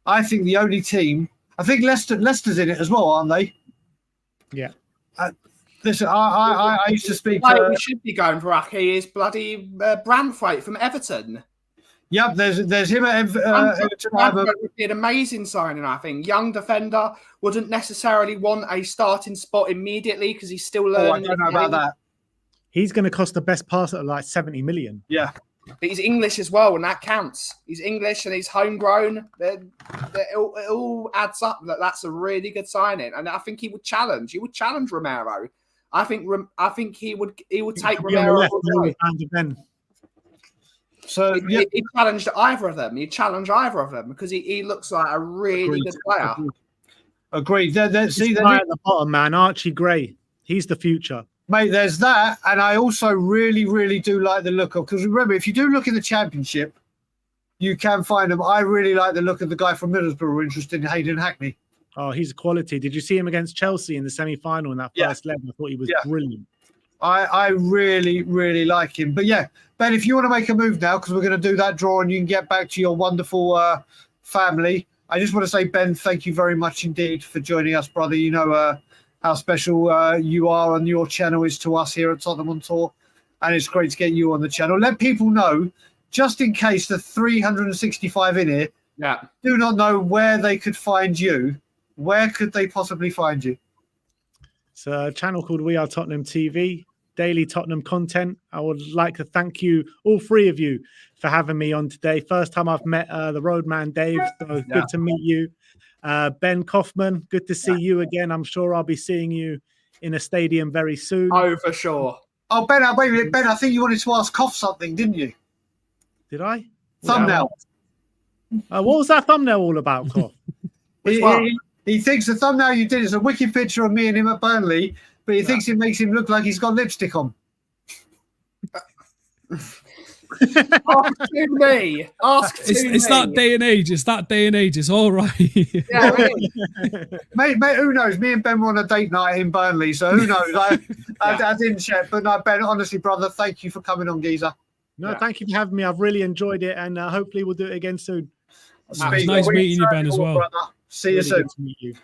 I think the only team, I think Leicester's in it as well, aren't they? Yeah. Listen, I used to speak to... we should be going for Aki is bloody Branthwaite from Everton. Yep, there's him at Everton. Branthwaite would be an amazing signing, I think. Young defender, wouldn't necessarily want a starting spot immediately because he's still learning. I don't know about that. He's going to cost the best passer at like 70 million. Yeah. But he's English as well, and that counts. He's English and he's homegrown. It all adds up. That's a really good signing, and I think he would challenge. He would challenge Romero. I think he would take Romero. So he challenged either of them. He challenged either of them because he looks like a really good player. Agreed. See, at the bottom, man, Archie Gray. He's the future. Mate, there's that, and I also really, really do like the look of, because remember, if you do look in the Championship, you can find them. I really like the look of the guy from Middlesbrough, interested in Hayden Hackney. Oh, he's quality. Did you see him against Chelsea in the semi-final in that first leg? I thought he was brilliant. I really, really like him. But yeah, Ben, if you want to make a move now, because we're going to do that draw and you can get back to your wonderful family. I just want to say, Ben, thank you very much indeed for joining us, brother. You know how special you are and your channel is to us here at Tottenham on Tour. And it's great to get you on the channel. Let people know, just in case the 365 in it do not know where they could find you. Where could they possibly find you? It's a channel called We Are Tottenham TV, daily Tottenham content. I would like to thank you, all three of you, for having me on today. First time I've met the roadman, Dave. So good to meet you. Ben Kaufman, good to see you again. I'm sure I'll be seeing you in a stadium very soon. Oh, for sure. Oh, Ben, wait a minute. Ben, I think you wanted to ask Koff something, didn't you? Did I? Thumbnail. What was that thumbnail all about, Koff? He thinks the thumbnail you did is a wicked picture of me and him at Burnley, but he thinks it makes him look like he's got lipstick on. Ask to me. It's that day and age. It's that day and age. It's all right. Yeah, really. Mate, who knows? Me and Ben were on a date night in Burnley, so who knows? I didn't check, but no, Ben, honestly, brother, thank you for coming on, geezer. No, thank you for having me. I've really enjoyed it, and hopefully we'll do it again soon. It's nice meeting you, Ben, as well. Brother. See you soon. To meet you.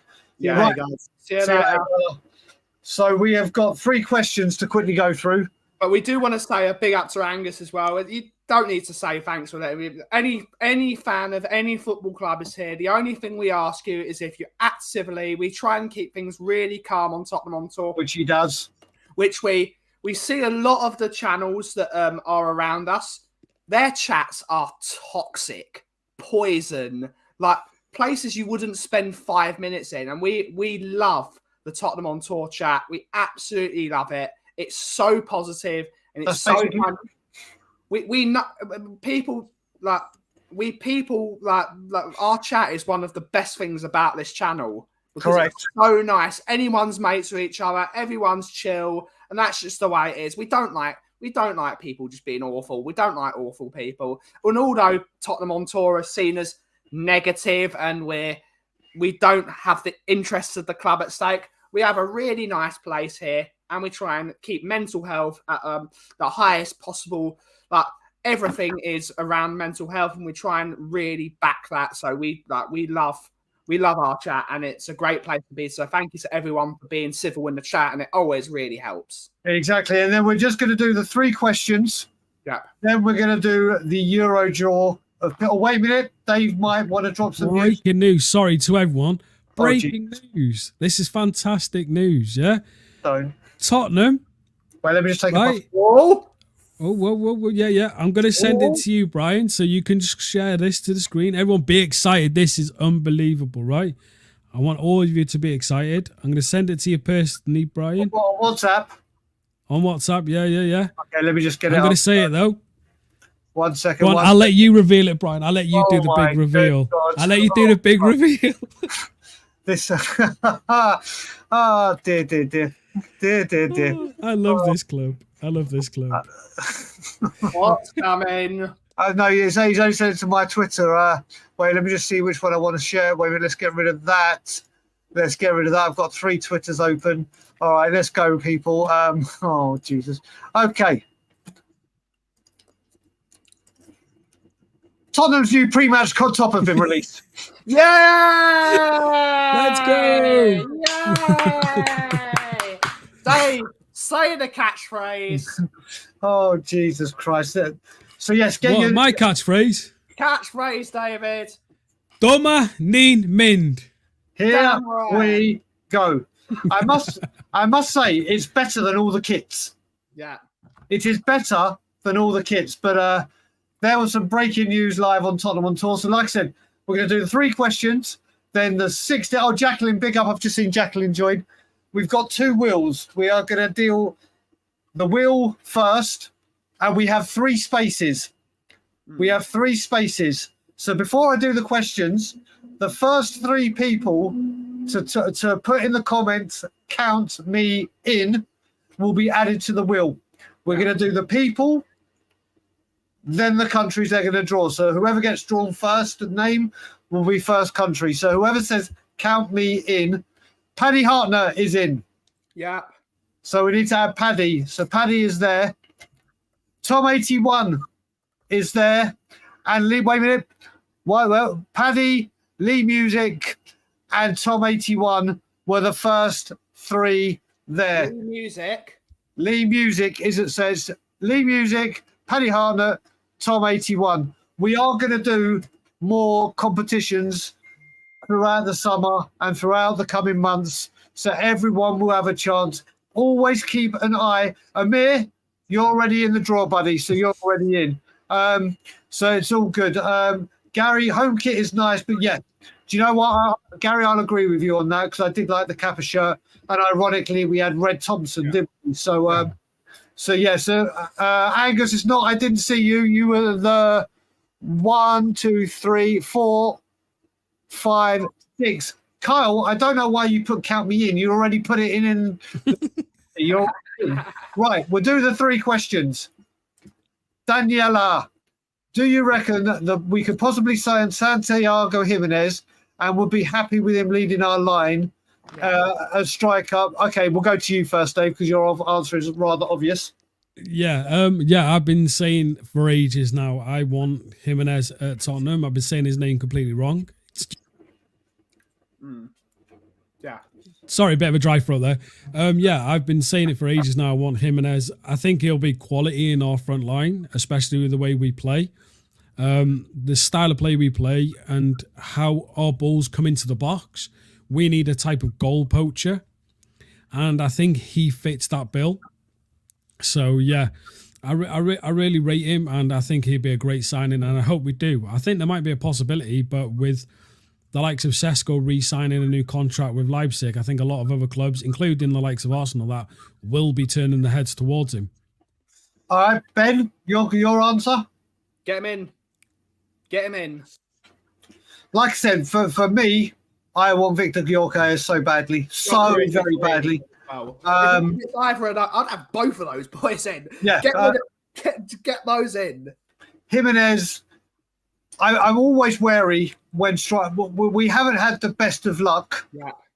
Right, guys. See you later. So we have got 3 questions to quickly go through. But we do want to say a big up to Angus as well. You don't need to say thanks for that. Any fan of any football club is here. The only thing we ask you is if you act civilly. We try and keep things really calm on Tottenham on Tour. Which he does. Which we see a lot of the channels that are around us. Their chats are toxic, poison, like places you wouldn't spend 5 minutes in. And we love the Tottenham on Tour chat. We absolutely love it. It's so positive and it's so fun. We know people like our chat is one of the best things about this channel. Correct. It's so nice. Anyone's mates with each other. Everyone's chill, and that's just the way it is. We don't like people just being awful. We don't like awful people. And although Tottenham on Tour is seen as negative and we don't have the interests of the club at stake, we have a really nice place here. And we try and keep mental health at the highest possible. Like everything is around mental health, and we try and really back that. So we love our chat, and it's a great place to be. So thank you to everyone for being civil in the chat, and it always really helps. Exactly. And then we're just going to do the 3 questions. Yeah. Then we're going to do the Euro draw. Oh, wait a minute. Dave might want to drop some news. Breaking news. Sorry to everyone. Breaking news. This is fantastic news. Yeah. Don't. Tottenham. Wait, let me just take right. Whoa, yeah. I'm going to send it to you, Brian, so you can just share this to the screen. Everyone be excited. This is unbelievable, right? I want all of you to be excited. I'm going to send it to you personally, Brian. On WhatsApp? On WhatsApp, yeah. Okay, let me just get it I'm going to say it, though. 1 second. Go on, I'll let you reveal it, Brian. I'll let you do the big reveal. I'll let you do the big reveal. This. Dear. I love this club. What's coming? No, he's only sent it to my Twitter. Wait, let me just see which one I want to share. Wait, let's get rid of that. I've got 3 Twitters open. All right, let's go, people. Oh, Jesus. Okay. Tottenham's new pre-match cod top have been released. Yeah! Let's go! Yay! Dave, say the catchphrase. Oh, Jesus Christ. So, yes, my catchphrase? Catchphrase, David. Doma nin mind. Here we go. I must say, it's better than all the kits. Yeah. It is better than all the kits, but there was some breaking news live on Tottenham on Tour. So, like I said, we're going to do the 3 questions, then the 6. Oh, Jacqueline, big up. I've just seen Jacqueline join. We've got 2 wheels. We are going to deal the wheel first, and we have 3 spaces. So before I do the questions, the first 3 people to put in the comments, count me in, will be added to the wheel. We're going to do the people, then the countries they're going to draw. So whoever gets drawn first, the name will be first country. So whoever says count me in. Paddy Hartner is in. Yeah. So we need to add Paddy. So Paddy is there. Tom81 is there. And Lee, wait a minute. Well, Paddy, Lee Music, and Tom81 were the first three there. Lee Music is, it says, Lee Music, Paddy Hartner, Tom81. We are going to do more competitions throughout the summer and throughout the coming months, so everyone will have a chance. Always keep an eye. Amir, you're already in the draw, buddy, so you're already in. So it's all good. Gary, home kit is nice, but yeah, do you know what, Gary? I'll agree with you on that because I did like the Kappa shirt, and ironically, we had Red Thompson, didn't we? So, Angus, it's not. I didn't see you. You were the 1, 2, 3, 4, 5, 6. Kyle, I don't know why you put count me in. You already put it in. You're right. We'll do the 3 questions. Daniela, do you reckon that we could possibly sign Santiago Jimenez and would be happy with him leading our line as striker? Okay, we'll go to you first, Dave, because your answer is rather obvious. Yeah, I've been saying for ages now, I want Jimenez at Tottenham. I've been saying his name completely wrong. Yeah. Sorry, a bit of a dry throat there. I've been saying it for ages now. I want Jimenez. I think he'll be quality in our front line, especially with the way we play. The style of play we play and how our balls come into the box. We need a type of goal poacher. And I think he fits that bill. So, yeah, I really rate him, and I think he'd be a great signing, and I hope we do. I think there might be a possibility, but with the likes of Sesko re-signing a new contract with Leipzig, I think a lot of other clubs, including the likes of Arsenal, that will be turning their heads towards him. All right, Ben, your answer? Get him in. Get him in. Like I said, for me, I want Victor Gyökeres so badly. So very badly. I'd have both of those boys in. Yeah. Get those in. Jimenez, I'm always wary when we haven't had the best of luck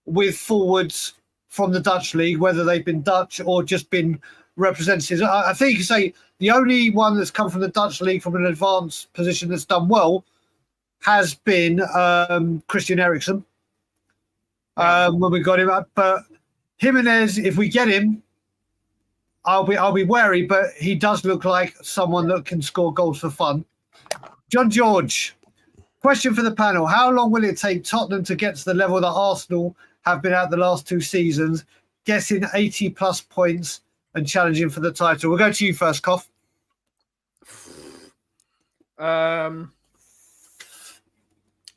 with forwards from the Dutch league, whether they've been Dutch or just been representatives. I think you say the only one that's come from the Dutch league from an advanced position that's done well has been Christian Eriksen when we got him up. But Jimenez, if we get him, I'll be wary, but he does look like someone that can score goals for fun. John George, question for the panel. How long will it take Tottenham to get to the level that Arsenal have been at the last 2 seasons, getting 80-plus points and challenging for the title? We'll go to you first, Koff.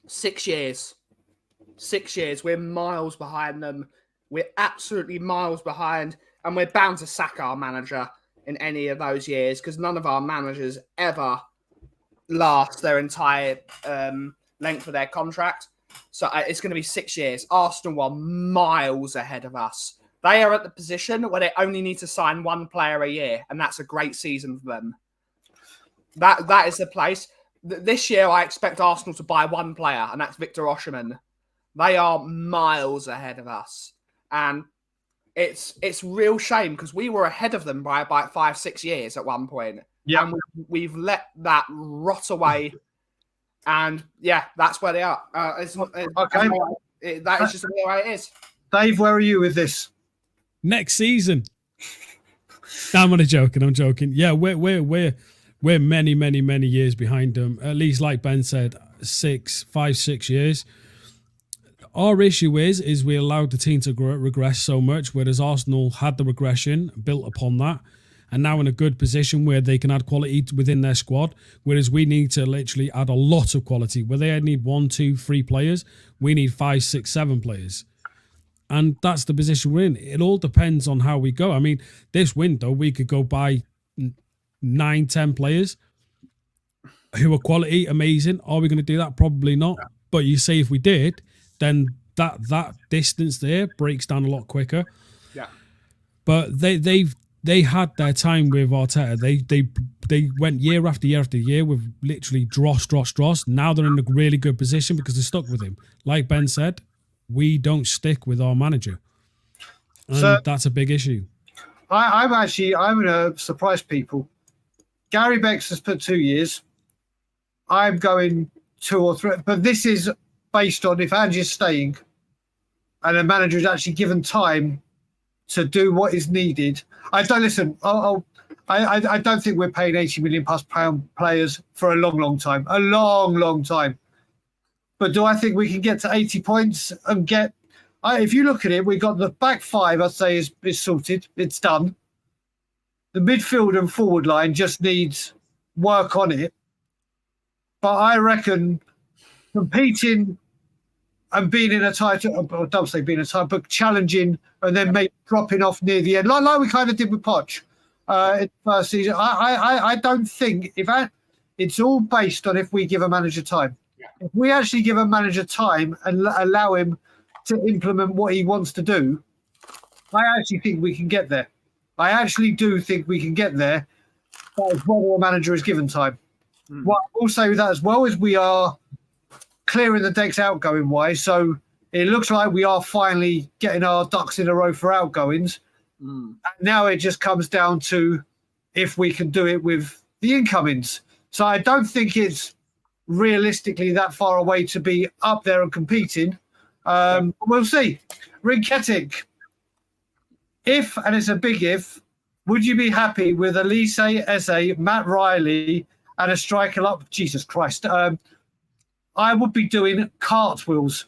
6 years. 6 years. We're miles behind them. We're absolutely miles behind, and we're bound to sack our manager in any of those years because none of our managers ever last their entire length of their contract. So it's going to be 6 years. Arsenal are miles ahead of us. They are at the position where they only need to sign 1 player a year, and that's a great season for them. That is the place. This year, I expect Arsenal to buy 1 player, and that's Victor Osimhen. They are miles ahead of us. And it's real shame because we were ahead of them by about 5-6 years at one point. Yeah. And we've let that rot away. And yeah, that's where they are. Okay. That is just the way it is. Dave, where are you with this? Next season. I'm only joking. I'm joking. Yeah, we're many, many, many years behind them. At least, like Ben said, 5-6 years. Our issue is we allowed the team to regress so much, whereas Arsenal had the regression built upon that, and now in a good position where they can add quality within their squad, whereas we need to literally add a lot of quality. Where they need 1, 2, 3 players, we need 5, 6, 7 players. And that's the position we're in. It all depends on how we go. I mean, this window, we could go buy 9, 10 players who are quality, amazing. Are we going to do that? Probably not. But you say if we did, then that distance there breaks down a lot quicker. Yeah. But they had their time with Arteta. They went year after year after year with literally dross. Now they're in a really good position because they're stuck with him. Like Ben said, we don't stick with our manager. And So- that's a big issue. I'm going to surprise people. Gary Bex has put 2 years. I'm going 2 or 3, but this is based on if Ange is staying and the manager is actually given time to do what is needed. I don't listen. I don't think we're paying £80 million plus players for a long time. A long time. But do I think we can get to 80 points and get? If you look at it, we've got the back five. I'd say is sorted. It's done. The midfield and forward line just needs work on it. But I reckon competing and being in a title, I don't say being in a title, but challenging and then maybe dropping off near the end, like we kind of did with Poch in the first season. I don't think it's all based on if we give a manager time. Yeah. If we actually give a manager time and allow him to implement what he wants to do, I actually think we can get there. I actually do think we can get there, but as whether a manager is given time. What I will say with that as well is we are clearing the decks outgoing wise, so it looks like we are finally getting our ducks in a row for outgoings. And now it just comes down to if we can do it with the incomings. So I don't think it's realistically that far away to be up there and competing. We'll see. Rinketic, if, and it's a big if, would you be happy with Elise, Eze, Matt Riley, and a striker up? Jesus Christ. I would be doing cartwheels.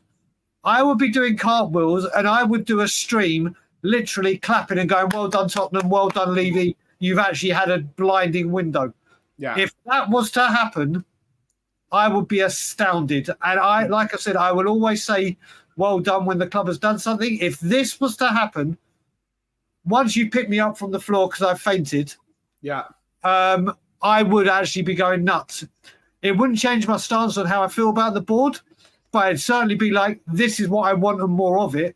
I would be doing cartwheels, and I would do a stream literally clapping and going, well done, Tottenham, well done, Levy. You've actually had a blinding window. Yeah. If that was to happen, I would be astounded. And like I said, I will always say, well done when the club has done something. If this was to happen, once you pick me up from the floor because I've fainted, I would actually be going nuts. It wouldn't change my stance on how I feel about the board, but it'd certainly be like, this is what I want and more of it.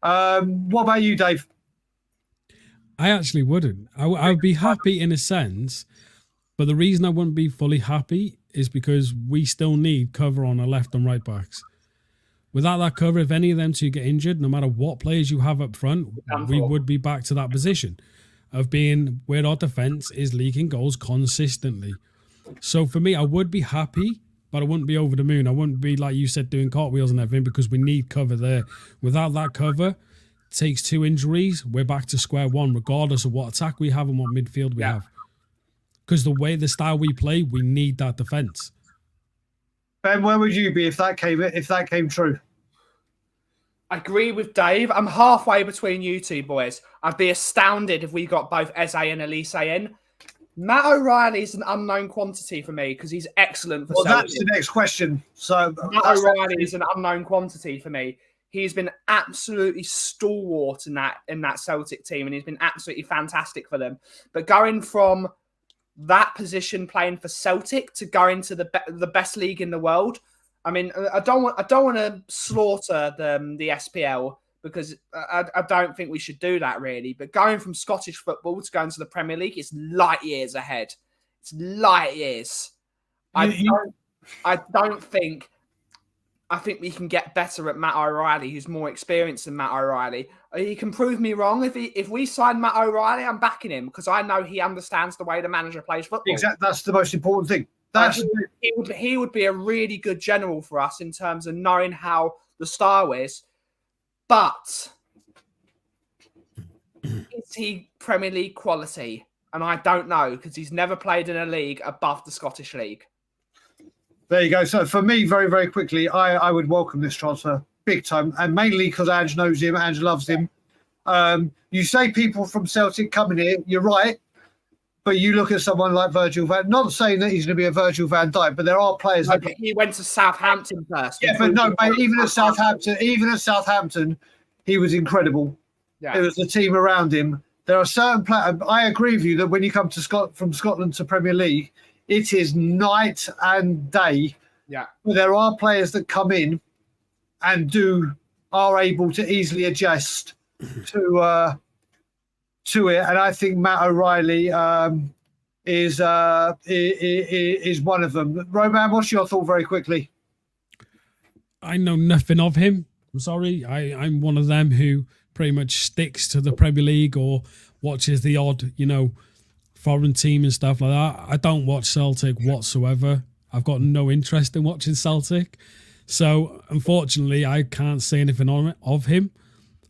What about you, Dave? I actually wouldn't. I would be happy in a sense, but the reason I wouldn't be fully happy is because we still need cover on our left and right backs. Without that cover, if any of them two get injured, no matter what players you have up front, we would be back to that position of being where our defence is leaking goals consistently. So for me, I would be happy, but I wouldn't be over the moon. I wouldn't be, like you said, doing cartwheels and everything because we need cover there. Without that cover, takes 2 injuries, we're back to square one, regardless of what attack we have and what midfield we have. Because the style we play, we need that defence. Ben, where would you be if that came true? I agree with Dave. I'm halfway between you two boys. I'd be astounded if we got both Eze and Elise in. Matt O'Reilly is an unknown quantity for me because he's excellent for Celtic. That's the next question. So Matt O'Reilly is an unknown quantity for me. He's been absolutely stalwart in that Celtic team, and he's been absolutely fantastic for them. But going from that position playing for Celtic to go into the best league in the world, I mean, I don't want to slaughter the SPL because I don't think we should do that really. But going from Scottish football to going to the Premier League is light years ahead. It's light years. I think we can get better at Matt O'Reilly, who's more experienced than Matt O'Reilly. He can prove me wrong. If we sign Matt O'Reilly, I'm backing him because I know he understands the way the manager plays football. Exactly, that's the most important thing. He would be a really good general for us in terms of knowing how the style is. But is he Premier League quality? And I don't know because he's never played in a league above the Scottish League. There you go. So for me, very, very quickly, I would welcome this transfer big time, and mainly because Ange knows him, Ange loves him. You say people from Celtic coming here, you're right, but you look at someone like Virgil van, not saying that he's going to be a Virgil van Dijk, but there are players. No, he went to Southampton first. Yeah, but no, mate, even at Southampton, he was incredible. Yeah. It was the team around him. There are certain players. I agree with you that when you come to from Scotland to Premier League, it is night and day. Yeah. But there are players that come in and are able to easily adjust to it. And I think Matt O'Reilly is one of them. Roman, what's your thought very quickly? I know nothing of him. I'm sorry. I'm one of them who pretty much sticks to the Premier League or watches the odd, foreign team and stuff like that. I don't watch Celtic whatsoever. I've got no interest in watching Celtic. So, unfortunately, I can't say anything on it, of him.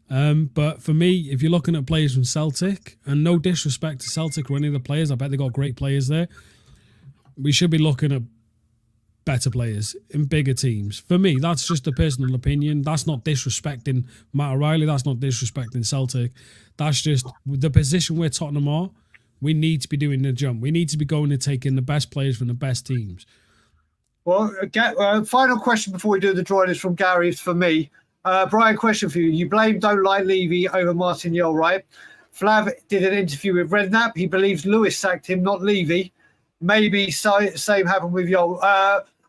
But for me, if you're looking at players from Celtic, and no disrespect to Celtic or any of the players, I bet they got great players there. We should be looking at better players in bigger teams. For me, that's just a personal opinion. That's not disrespecting Matt O'Reilly. That's not disrespecting Celtic. That's just the position where Tottenham are. We need to be doing the jump. We need to be going and taking the best players from the best teams. Well, final question before we do the drawing is from Gary. It's for me. Brian, question for you. You blame Don't Like Levy over Martin Jol, right? Flav did an interview with Redknapp. He believes Lewis sacked him, not Levy. Maybe same happened with Jol.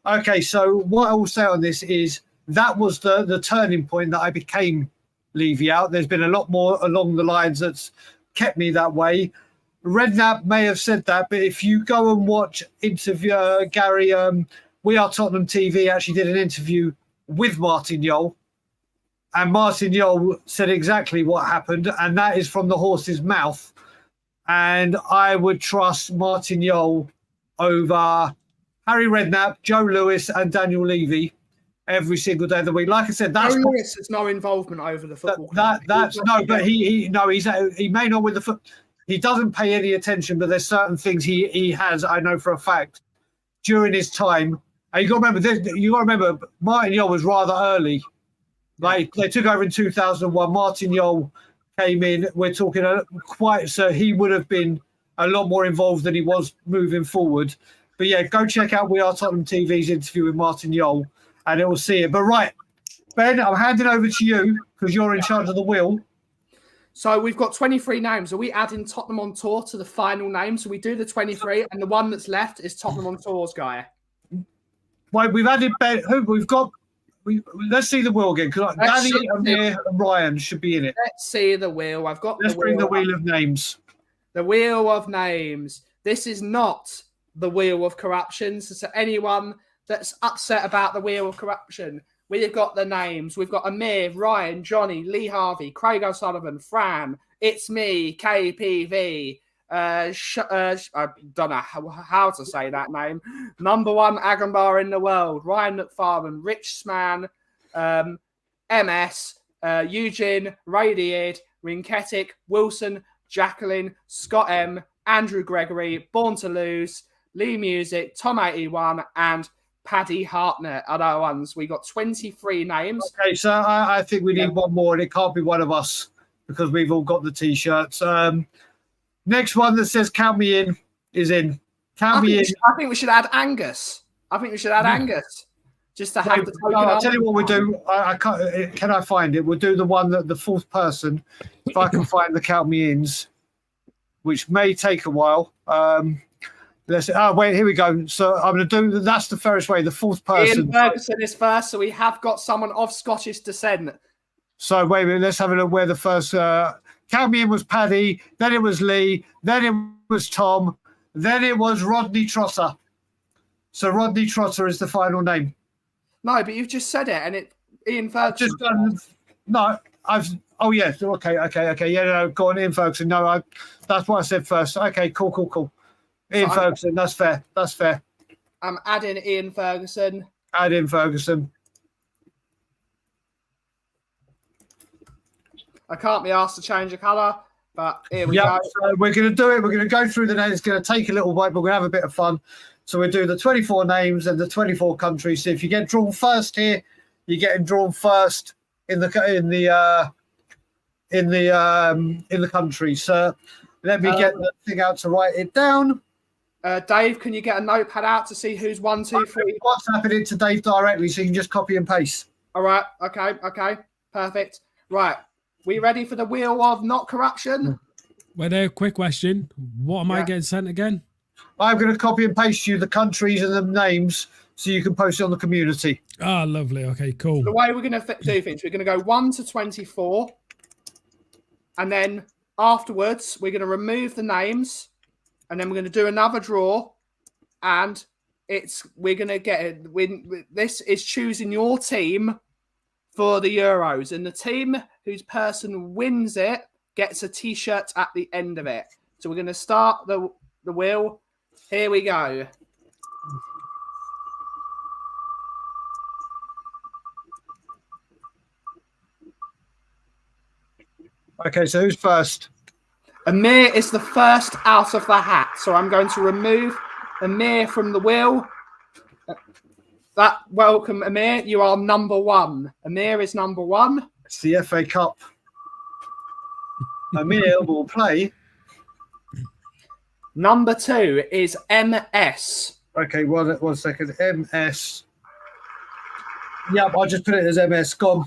Okay, so what I will say on this is that was the turning point that I became Levy out. There's been a lot more along the lines that's kept me that way. Redknapp may have said that, but if you go and watch interview Gary, We Are Tottenham TV actually did an interview with Martin Jol, and Martin Jol said exactly what happened, and that is from the horse's mouth. And I would trust Martin Jol over Harry Redknapp, Joe Lewis, and Daniel Levy every single day of the week. Like I said, that's Joe Lewis has no involvement over the football. That's no, but he may not with the foot. He doesn't pay any attention, but there's certain things he has. I know for a fact during his time. And you got to remember this. You got to remember Martin Jol was rather early. Like they took over in 2001. Martin Jol came in. We're talking so he would have been a lot more involved than he was moving forward. But yeah, go check out We Are Tottenham TV's interview with Martin Jol, and it will see it. But right, Ben, I'm handing over to you because you're in charge of the wheel. So we've got 23 names. Are we adding Tottenham on tour to the final name? So we do the 23, and the one that's left is Tottenham on tour's guy. Well, we've added Ben. Let's see the wheel again because Danny, Amir, and Ryan should be in it. Let's see the wheel. Let's bring the wheel of names. The wheel of names. This is not the wheel of corruption. So anyone that's upset about the wheel of corruption, we've got the names. We've got Amir, Ryan, Johnny, Lee Harvey, Craig O'Sullivan, Fran, It's Me, KPV. I don't know how to say that name. Number one Agambar in the world, Ryan McFarlane, Rich Sman, MS, Eugene, Radiated, Rinketic, Wilson, Jacqueline, Scott M, Andrew Gregory, Born to Lose, Lee Music, Tom 81, and Paddy Hartnett are our ones. We got 23 names. Okay, so I think we need one more, and it can't be one of us because we've all got the t-shirts. Next one that says "Count me in" is in. I think we should add Angus. Angus just to have the token. I'll tell you what we do. I can't. Can I find it? We'll do the one that the fourth person. If I can find the "Count me ins," which may take a while. Let's. Oh wait, here we go. So I'm going to do. That's the fairest way. The fourth person. Ian Ferguson is first, so we have got someone of Scottish descent. So wait a minute. Let's have a look where the first. Count me in was Paddy, then it was Lee, then it was Tom, then it was Rodney Trotter. So Rodney Trotter is the final name. No, but you've just said it, and Ian Ferguson. Oh yeah, okay. Yeah, no, go on, Ian Ferguson. No, that's what I said first. Okay, cool. Ian Ferguson, that's fair. I'm adding Ian Ferguson. Add in Ferguson. I can't be asked to change the colour, but here we go. So we're going to do it. We're going to go through the names. It's going to take a little while, but we're going to have a bit of fun. So we'll do the 24 names and the 24 countries. So if you get drawn first here, you're getting drawn first in the country. So let me get the thing out to write it down. Dave, can you get a notepad out to see who's 1, 2, 3? WhatsApp it to Dave directly, so you can just copy and paste. All right. Okay. Perfect. Right. We ready for the wheel of not corruption? Well, there, quick question. What am I getting sent again? I'm going to copy and paste you the countries and the names so you can post it on the community. Ah, lovely. Okay, cool. The way we're going to do things, we're going to go 1 to 24. And then afterwards, we're going to remove the names. And then we're going to do another draw. And we're going to get it. This is choosing your team for the Euros, and the team whose person wins it gets a T-shirt at the end of it. So we're going to start the wheel. Here we go. Okay, so who's first? Amir is the first out of the hat. So I'm going to remove Amir from the wheel. Welcome, Amir. You are number one. Amir is number one. It's the FA Cup. Amir will play. Number two is MS. Okay, one second. MS. Yep, I'll just put it as MS. Gone.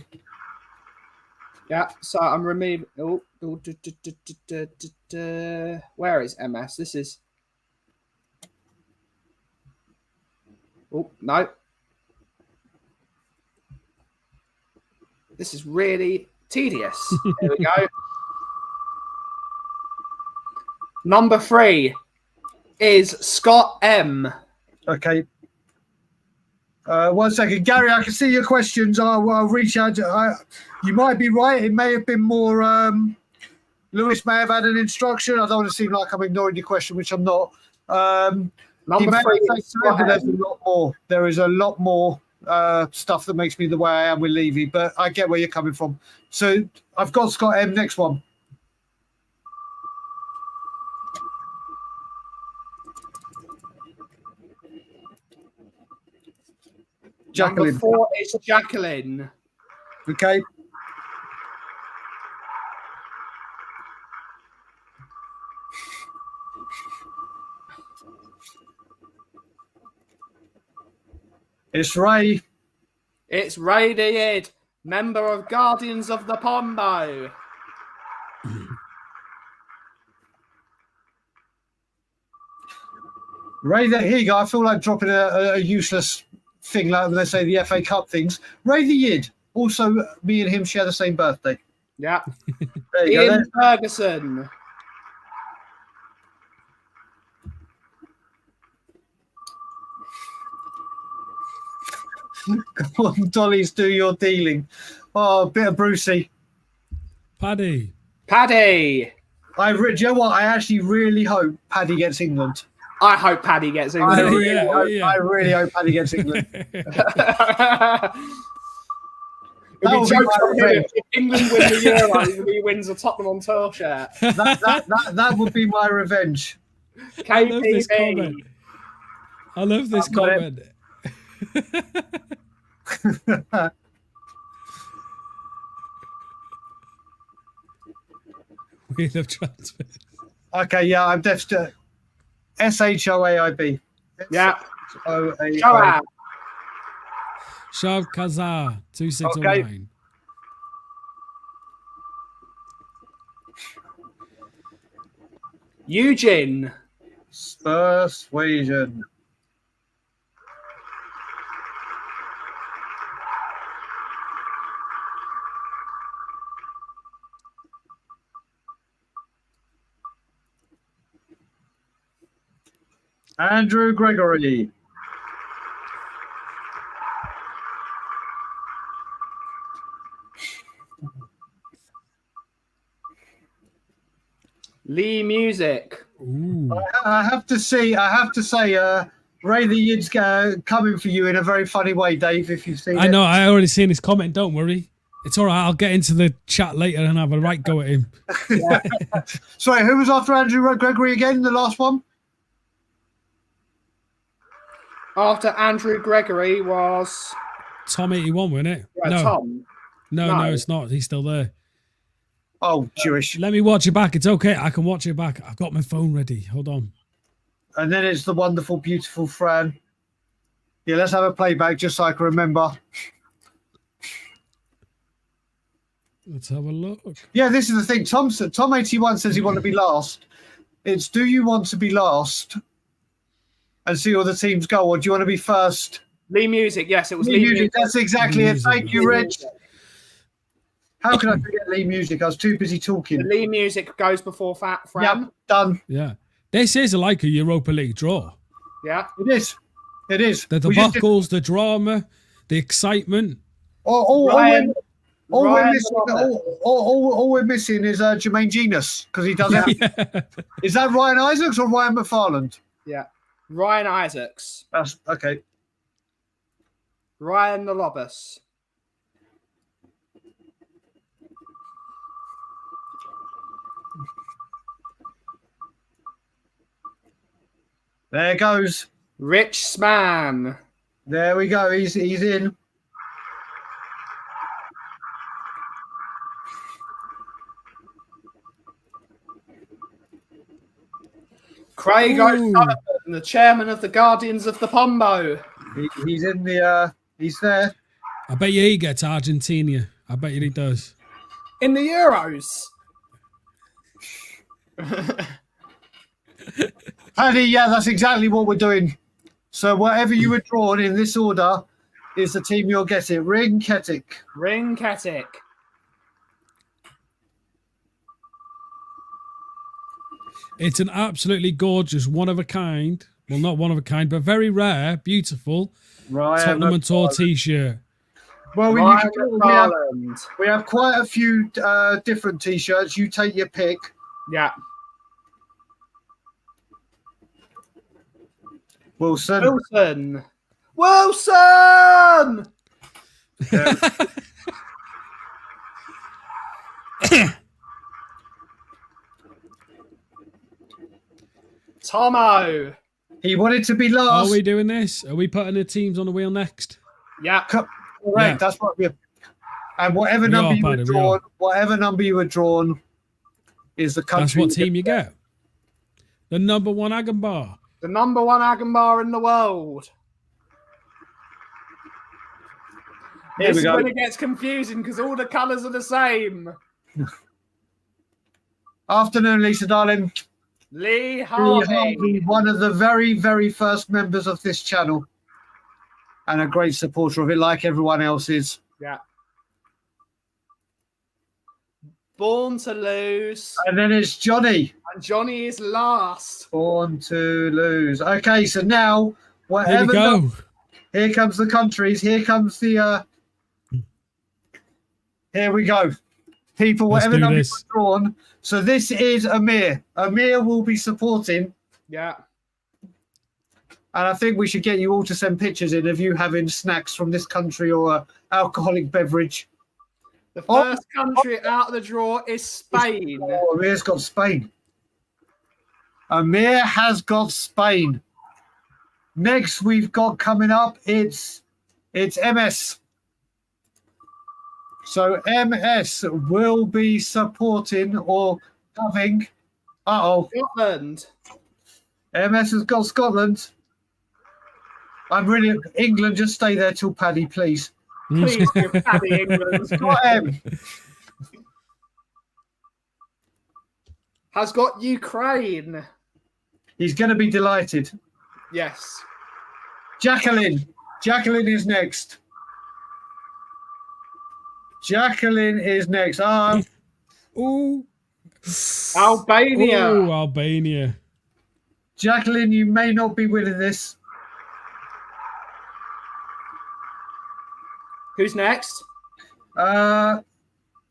Yeah, so I'm removing. Where is MS? This is. Oh, no. This is really tedious. There we go. Number three is Scott M. Okay. 1 second. Gary, I can see your questions. I'll reach out. You might be right. It may have been more. Lewis may have had an instruction. I don't want to seem like I'm ignoring your question, which I'm not. Number three is Scott there's M. a lot more. There is a lot more stuff that makes me the way I am with Levy, but I get where you're coming from. So I've got Scott M. Next one. Jacqueline. Number four is Jacqueline. Okay. It's Ray. It's Ray Deid, member of Guardians of the Pombo. Ray, here you go. I feel like dropping a useless thing like when they say the FA Cup things. Ray the Yid. Also, me and him share the same birthday. Yeah. There you Ian go. Ferguson. Go on, Dollies, do your dealing. Oh, a bit of Brucey. Paddy. Paddy. Do you know what? I actually really hope Paddy gets England. I hope Paddy gets I England. really hope Paddy gets England. It'd That be would be jokes my on him revenge. if England win the Euros and he wins a Tottenham on tour shirt. That would be my revenge. I love this KPB. comment. I love this I've got it. comment. Wheel of transfer. Okay, yeah, I'm deaf to SHOAIB. Yeah. SHOAIB. Shoaib. Shav Kazar 2609. Eugene. Persuasion. Andrew Gregory. Lee Music. Ooh. I have to say, Ray the Yid's coming for you in a very funny way, Dave, if you've seen it. I know, I already seen his comment. Don't worry. It's all right. I'll get into the chat later and have a right go at him. Sorry, who was after Andrew Gregory again, the last one? After Andrew Gregory was Tom 81, wasn't it? No. Tom. No, it's not. He's still there. Oh, Jewish. Let me watch it back. It's okay. I can watch it back. I've got my phone ready. Hold on. And then it's the wonderful, beautiful Fran. Yeah, let's have a playback just so I can remember. Let's have a look. Yeah, this is the thing. Tom 81 says he wants to be last. It's do you want to be last and see all the teams go, or do you want to be first? Lee Music. Yes, it was Lee Lee Music. Music. That's exactly it. Music. Thank you, Rich. How can I forget Lee Music? I was too busy talking. The Lee Music goes before Fran. Yep, done. Yeah. This is like a Europa League draw. Yeah. It is. It is. The We just did- debacles, the drama, the excitement. all Ryan All we're Ryan missing, Roberts. all we're missing is Jermaine Genius because he does it. Yeah. Is that Ryan Isaacs or Ryan McFarland? Yeah. Ryan Isaacs. That's okay. Ryan the Lobus. There goes. Rich Sman. There we go. He's in. Craig Ooh. O'Sullivan, the chairman of the Guardians of the Pombo. He's in the. He's there. I bet you he gets Argentina. I bet you he does. In the Euros. Paddy, yeah, that's exactly what we're doing. So whatever you were drawn in this order is the team you'll get it. Ring Ketic. Ring Ketic. It's an absolutely gorgeous, one of a kind. Well, not one of a kind, but very rare, beautiful Right. Tottenham and Tour T-shirt. Well, Ryan we have quite a few different T-shirts. You take your pick. Yeah. Wilson. Wilson! Tomo. He wanted to be last. Are we doing this? Are we putting the teams on the wheel next? Yeah. Correct. Yeah. That's what we're. And whatever We number are, you were Paddy, we drawn, are. whatever number you were drawn, is the country. That's what team you get. The number one Agenbar. The number one Agenbar in the world. Here This we is go. when it gets confusing because all the colours are the same. Afternoon, Lisa darling. Lee Lee Harvey. Harvey, one of the very, very first members of this channel, and a great supporter of it, like everyone else is. Yeah. Born to Lose. And then it's Johnny. And Johnny is last. Born to Lose. Okay, so now Here whatever. we go. Here comes the countries. Here comes the. Here we go. People, Let's whatever do number this. you've drawn. So this is Amir. Amir will be supporting, Yeah. and I think we should get you all to send pictures in of you having snacks from this country or a alcoholic beverage. The Oh. first country out of the draw is Spain. Oh, Amir's got Spain. Amir has got Spain. Next, we've got coming up. It's MS. So MS will be supporting or having. Scotland. MS has got Scotland. I'm really England. Just stay there till Paddy, please. Please give Paddy England. Got M. Has got Ukraine. He's going to be delighted. Yes. Jacqueline. Jacqueline is next. Jacqueline is next. Ooh. Albania. Ooh, Albania. Jacqueline, you may not be winning this. Who's next?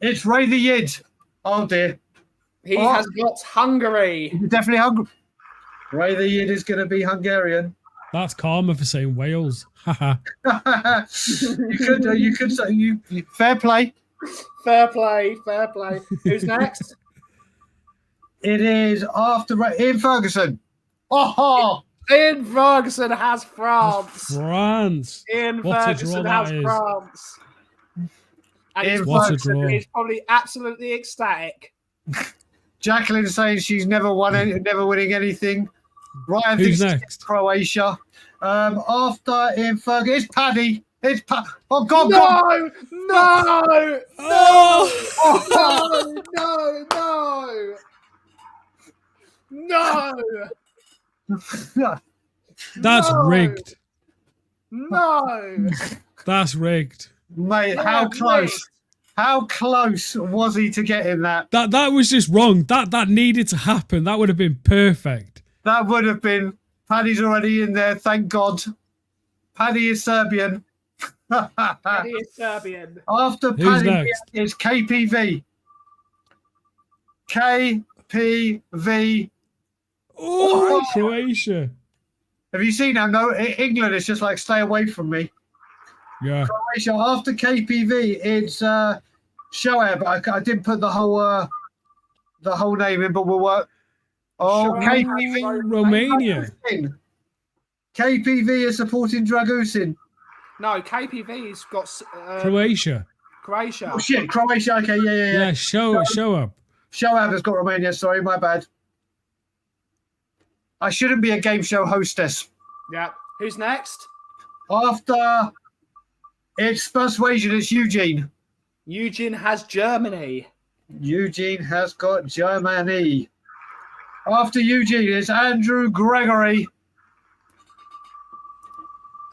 It's Ray the Yid. Oh dear. He Oh. has got Hungary. You're definitely hungry. Ray the Yid is going to be Hungarian. That's karma for saying Wales. Haha. you could say fair play. Fair play. Fair play. Who's next? It is after Ian Ferguson. Oh, Ian Ferguson has France. France. Ian What a Ferguson draw has that is. France. And Ian he's, What a Ferguson draw. he's probably absolutely ecstatic. Jacqueline saying she's never winning anything. Ryan Who's thinks it's next? Croatia. After Ian Ferguson, it's Paddy. Oh God, God. No! Oh! No! That's No. rigged. No! That's rigged. Mate, how Yeah, close? mate. How close was he to getting that? That was just wrong. That needed to happen. That would have been perfect. That would have been. Paddy's already in there, thank God. Paddy is Serbian. Paddy is Serbian. After Who's Paddy next? is KPV. KPV. Oh, Croatia. Have you seen that? No, England is just like, stay away from me. Yeah. Croatia. After KPV, it's Shoaib. I didn't put the whole name in, but we'll work. Oh, Shoaib. KPV. Romania. KPV is supporting Dragusin. No, KPV's got Croatia. Croatia. Oh shit, Croatia. Okay, yeah. Yeah, show up. Shoaib has got Romania. Sorry, my bad. I shouldn't be a game show hostess. Yeah. Who's next? After it's Persuasion, it's Eugene. Eugene has Germany. Eugene has got Germany. After Eugene, it's Andrew Gregory.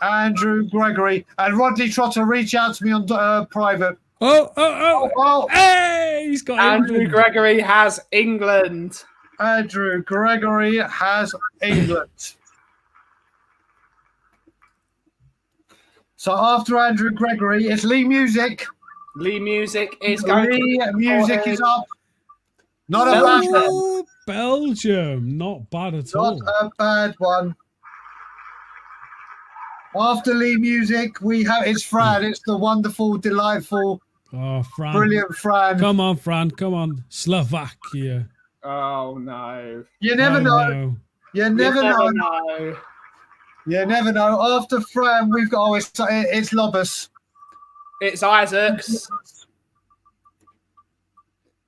Andrew Gregory. And Rodney Trotter, reach out to me on private. Oh. Hey, he's got Andrew England. Gregory has England. Andrew Gregory has England. So after Andrew Gregory, it's Lee Music. Lee Music is going Lee to Music is up. Not a bad one. Oh, Belgium. Not bad at all. Not a bad one. After Lee Music, it's Fran. It's the wonderful, delightful, Oh, Fran. brilliant Fran. Come on, Fran. Come on. Slovakia. Oh no. You never Oh, know. no. You never know. know. You never know. After Fran, we've got it's Lobus. It's Isaacs.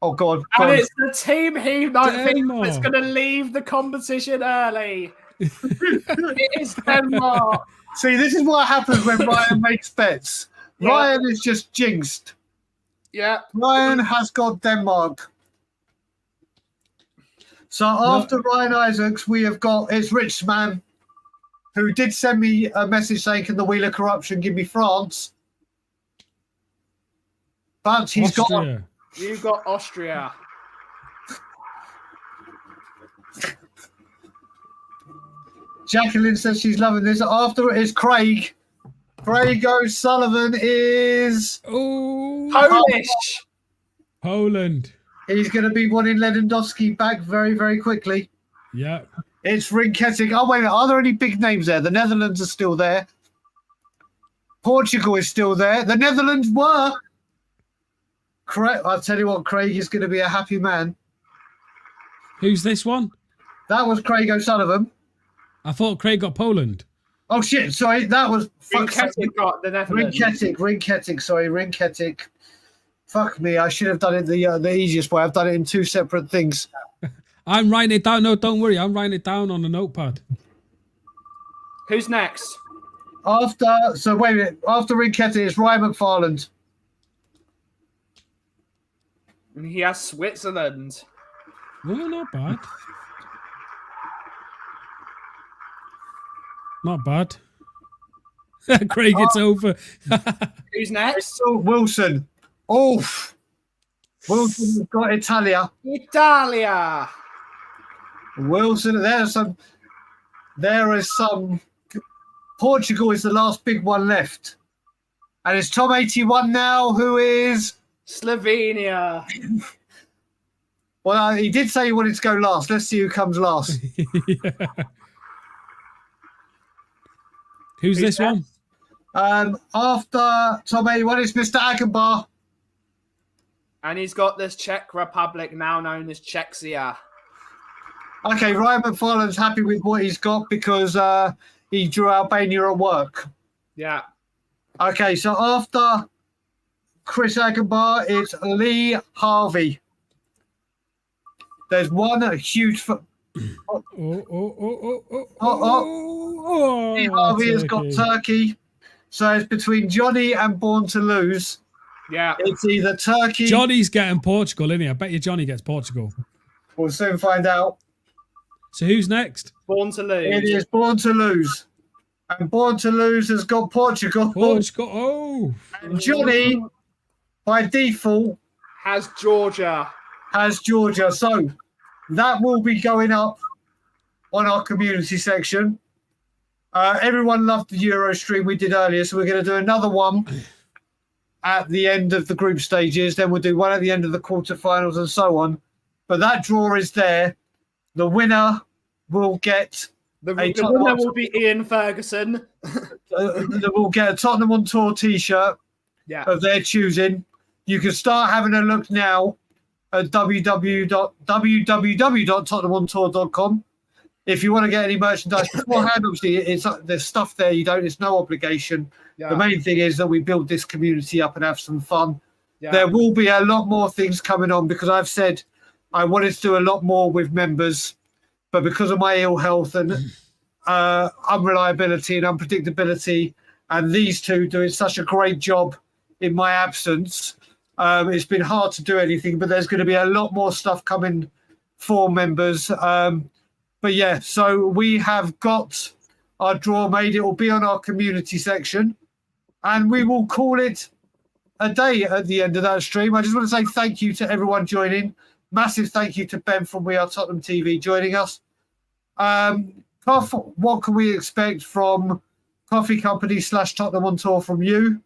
Oh God. And it's the team he might think Denmark. that's going to leave the competition early. It is Denmark. See, this is what happens when Ryan makes bets. Yeah. Ryan is just jinxed. Yeah. Ryan has got Denmark. So after Ryan Isaacs, it's Richman, who did send me a message saying, can the Wheel of Corruption give me France? But he's Austria. You got Austria. Jacqueline says she's loving this. After it is Craig. Craig O'Sullivan is Oh, Polish. Poland. he's going to be wanting Lewandowski back very, very quickly. Yeah. It's Rinketic. Oh, wait a minute. Are there any big names there? The Netherlands are still there. Portugal is still there. The Netherlands were. Craig, I'll tell you what, Craig is going to be a happy man. Who's this one? That was Craig O'Sullivan. I thought Craig got Poland. Oh, shit. Sorry. That was. Rinketic got the Netherlands. Rinketic. Sorry, Rinketic. Fuck me. I should have done it the easiest way. I've done it in two separate things. I'm writing it down. No, don't worry. I'm writing it down on a notepad. Who's next? After Rinketic is Ryan McFarland. And he has Switzerland. Well, not bad. Not bad. Craig, it's over. Who's next? Wilson. Oof. Wilson has got Italia. Italia. Wilson. There is some. Portugal is the last big one left. And it's Tom 81 now, who is. Slovenia. Well, he did say he wanted to go last. Let's see who comes last. Yeah. Who's this one? After Tom 81 is Mr. Agenbar. And he's got this Czech Republic, now known as Czechia. Okay, Ryan McFarland's happy with what he's got because he drew Albania at work. Yeah. Okay, so after Chris Agenbar, it's Lee Harvey. There's one huge... Lee Harvey has got Turkey. So it's between Johnny and Born to Lose. Yeah. It's either Turkey... Johnny's getting Portugal, isn't he? I bet you Johnny gets Portugal. We'll soon find out. So who's next? Born to Lose. It is Born to Lose. And Born to Lose has got Portugal. Portugal. Oh. And Johnny, by default, has Georgia. So that will be going up on our community section. Everyone loved the Euro stream we did earlier, so we're going to do another one at the end of the group stages. Then we'll do one at the end of the quarterfinals and so on. But that draw is there. The winner will get the winner will be Ian Ferguson. We'll get a Tottenham on Tour T-shirt of their choosing. You can start having a look now at www.tottenhamontour.com. If you want to get any merchandise beforehand, obviously there's stuff there. It's no obligation. Yeah. The main thing is that we build this community up and have some fun. Yeah. There will be a lot more things coming on because I've said I wanted to do a lot more with members, but because of my ill health and unreliability and unpredictability, and these two doing such a great job in my absence, it's been hard to do anything. But there's going to be a lot more stuff coming for members. But yeah, so we have got our draw made. It will be on our community section, and we will call it a day at the end of that stream. I just want to say thank you to everyone joining. Massive thank you to Ben from We Are Tottenham TV joining us. What can we expect from Coffee Company / Tottenham on Tour from you?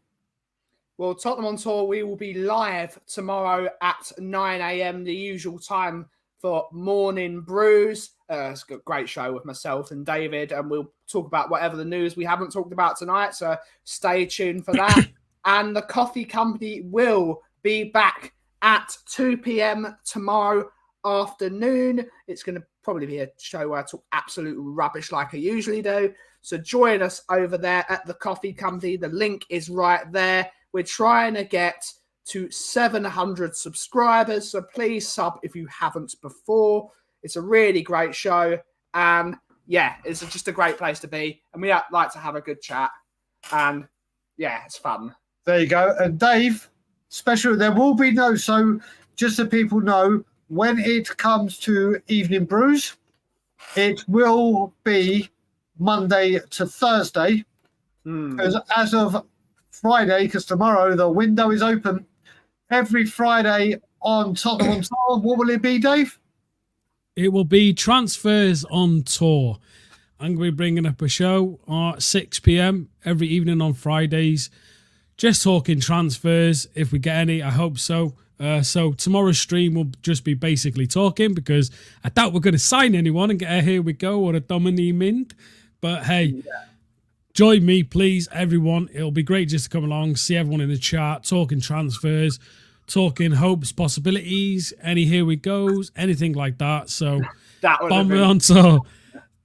Well, Tottenham on Tour, we will be live tomorrow at 9 a.m, the usual time for morning brews. It's a great show with myself and David, and we'll talk about whatever the news we haven't talked about tonight, so stay tuned for that. And the Coffee Company will be back at 2 p.m. tomorrow afternoon. It's going to probably be a show where I talk absolute rubbish like I usually do. So join us over there at the Coffee Company. The link is right there. We're trying to get to 700 subscribers, so please sub if you haven't before. It's a really great show, and yeah, it's just a great place to be, and we like to have a good chat, and yeah, it's fun. There you go. And Dave, there will be so just so people know, when it comes to evening brews, it will be Monday to Thursday, because as of Friday, because tomorrow the window is open, every Friday on Tottenham on Tour. What will it be, Dave? It will be Transfers on Tour. I'm going to be bringing up a show at 6 p.m. every evening on Fridays. Just talking transfers, if we get any. I hope so. So tomorrow's stream will just be basically talking, because I doubt we're going to sign anyone and get a here we go or a Dominique Mint. But hey, join me, please, everyone. It'll be great just to come along, see everyone in the chat, talking transfers, talking hopes, possibilities, any here we goes, anything like that. So bomb it on tour.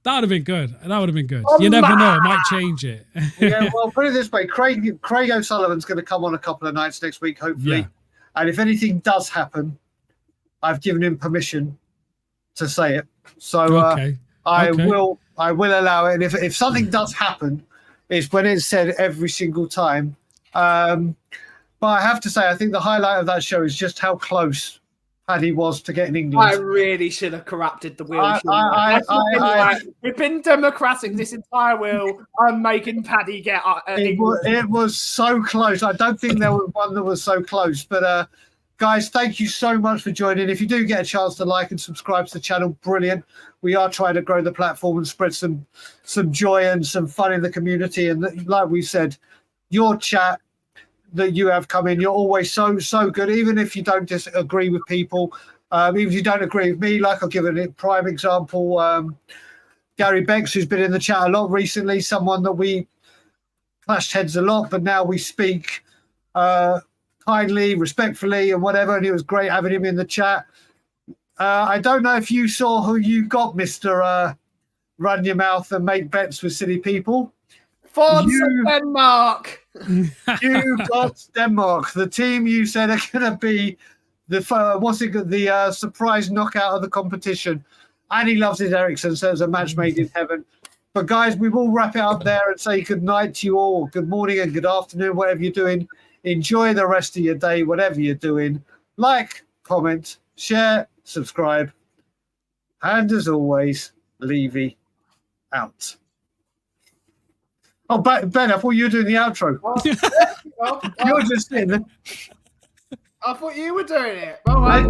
That would have been good. That would have been good. You never know. It might change it. Yeah, well, put it this way. Craig O'Sullivan's going to come on a couple of nights next week, hopefully. Yeah. And if anything does happen, I've given him permission to say it. So I will allow it. And if something does happen, it's when it's said every single time. But I have to say, I think the highlight of that show is just how close Paddy was to getting England. I really should have corrupted the wheel. We've been democratic this entire wheel. I'm making Paddy get it was so close. I don't think there was one that was so close. But guys, thank you so much for joining. If you do get a chance to like and subscribe to the channel, brilliant. We are trying to grow the platform and spread some joy and some fun in the community. And like we said, your chat that you have come in, you're always so good, even if you don't disagree with people, even if you don't agree with me. Like, I'll give a prime example, Gary Becks, who's been in the chat a lot recently, someone that we clashed heads a lot, but now we speak kindly, respectfully and whatever, and it was great having him in the chat. I don't know if you saw who you got, Mr. Run Your Mouth and Make Bets with Silly People. Denmark. You got Denmark, the team you said are going to be the surprise knockout of the competition. And he loves his Ericsson, so it's a match made in heaven. But guys, we will wrap it up there and say good night to you all, good morning and good afternoon, whatever you're doing. Enjoy the rest of your day, whatever you're doing. Like, comment, share, subscribe, and as always, Levy out. Oh, Ben, I thought you were doing the outro. You're just sitting there. I thought you were doing it. Bye-bye.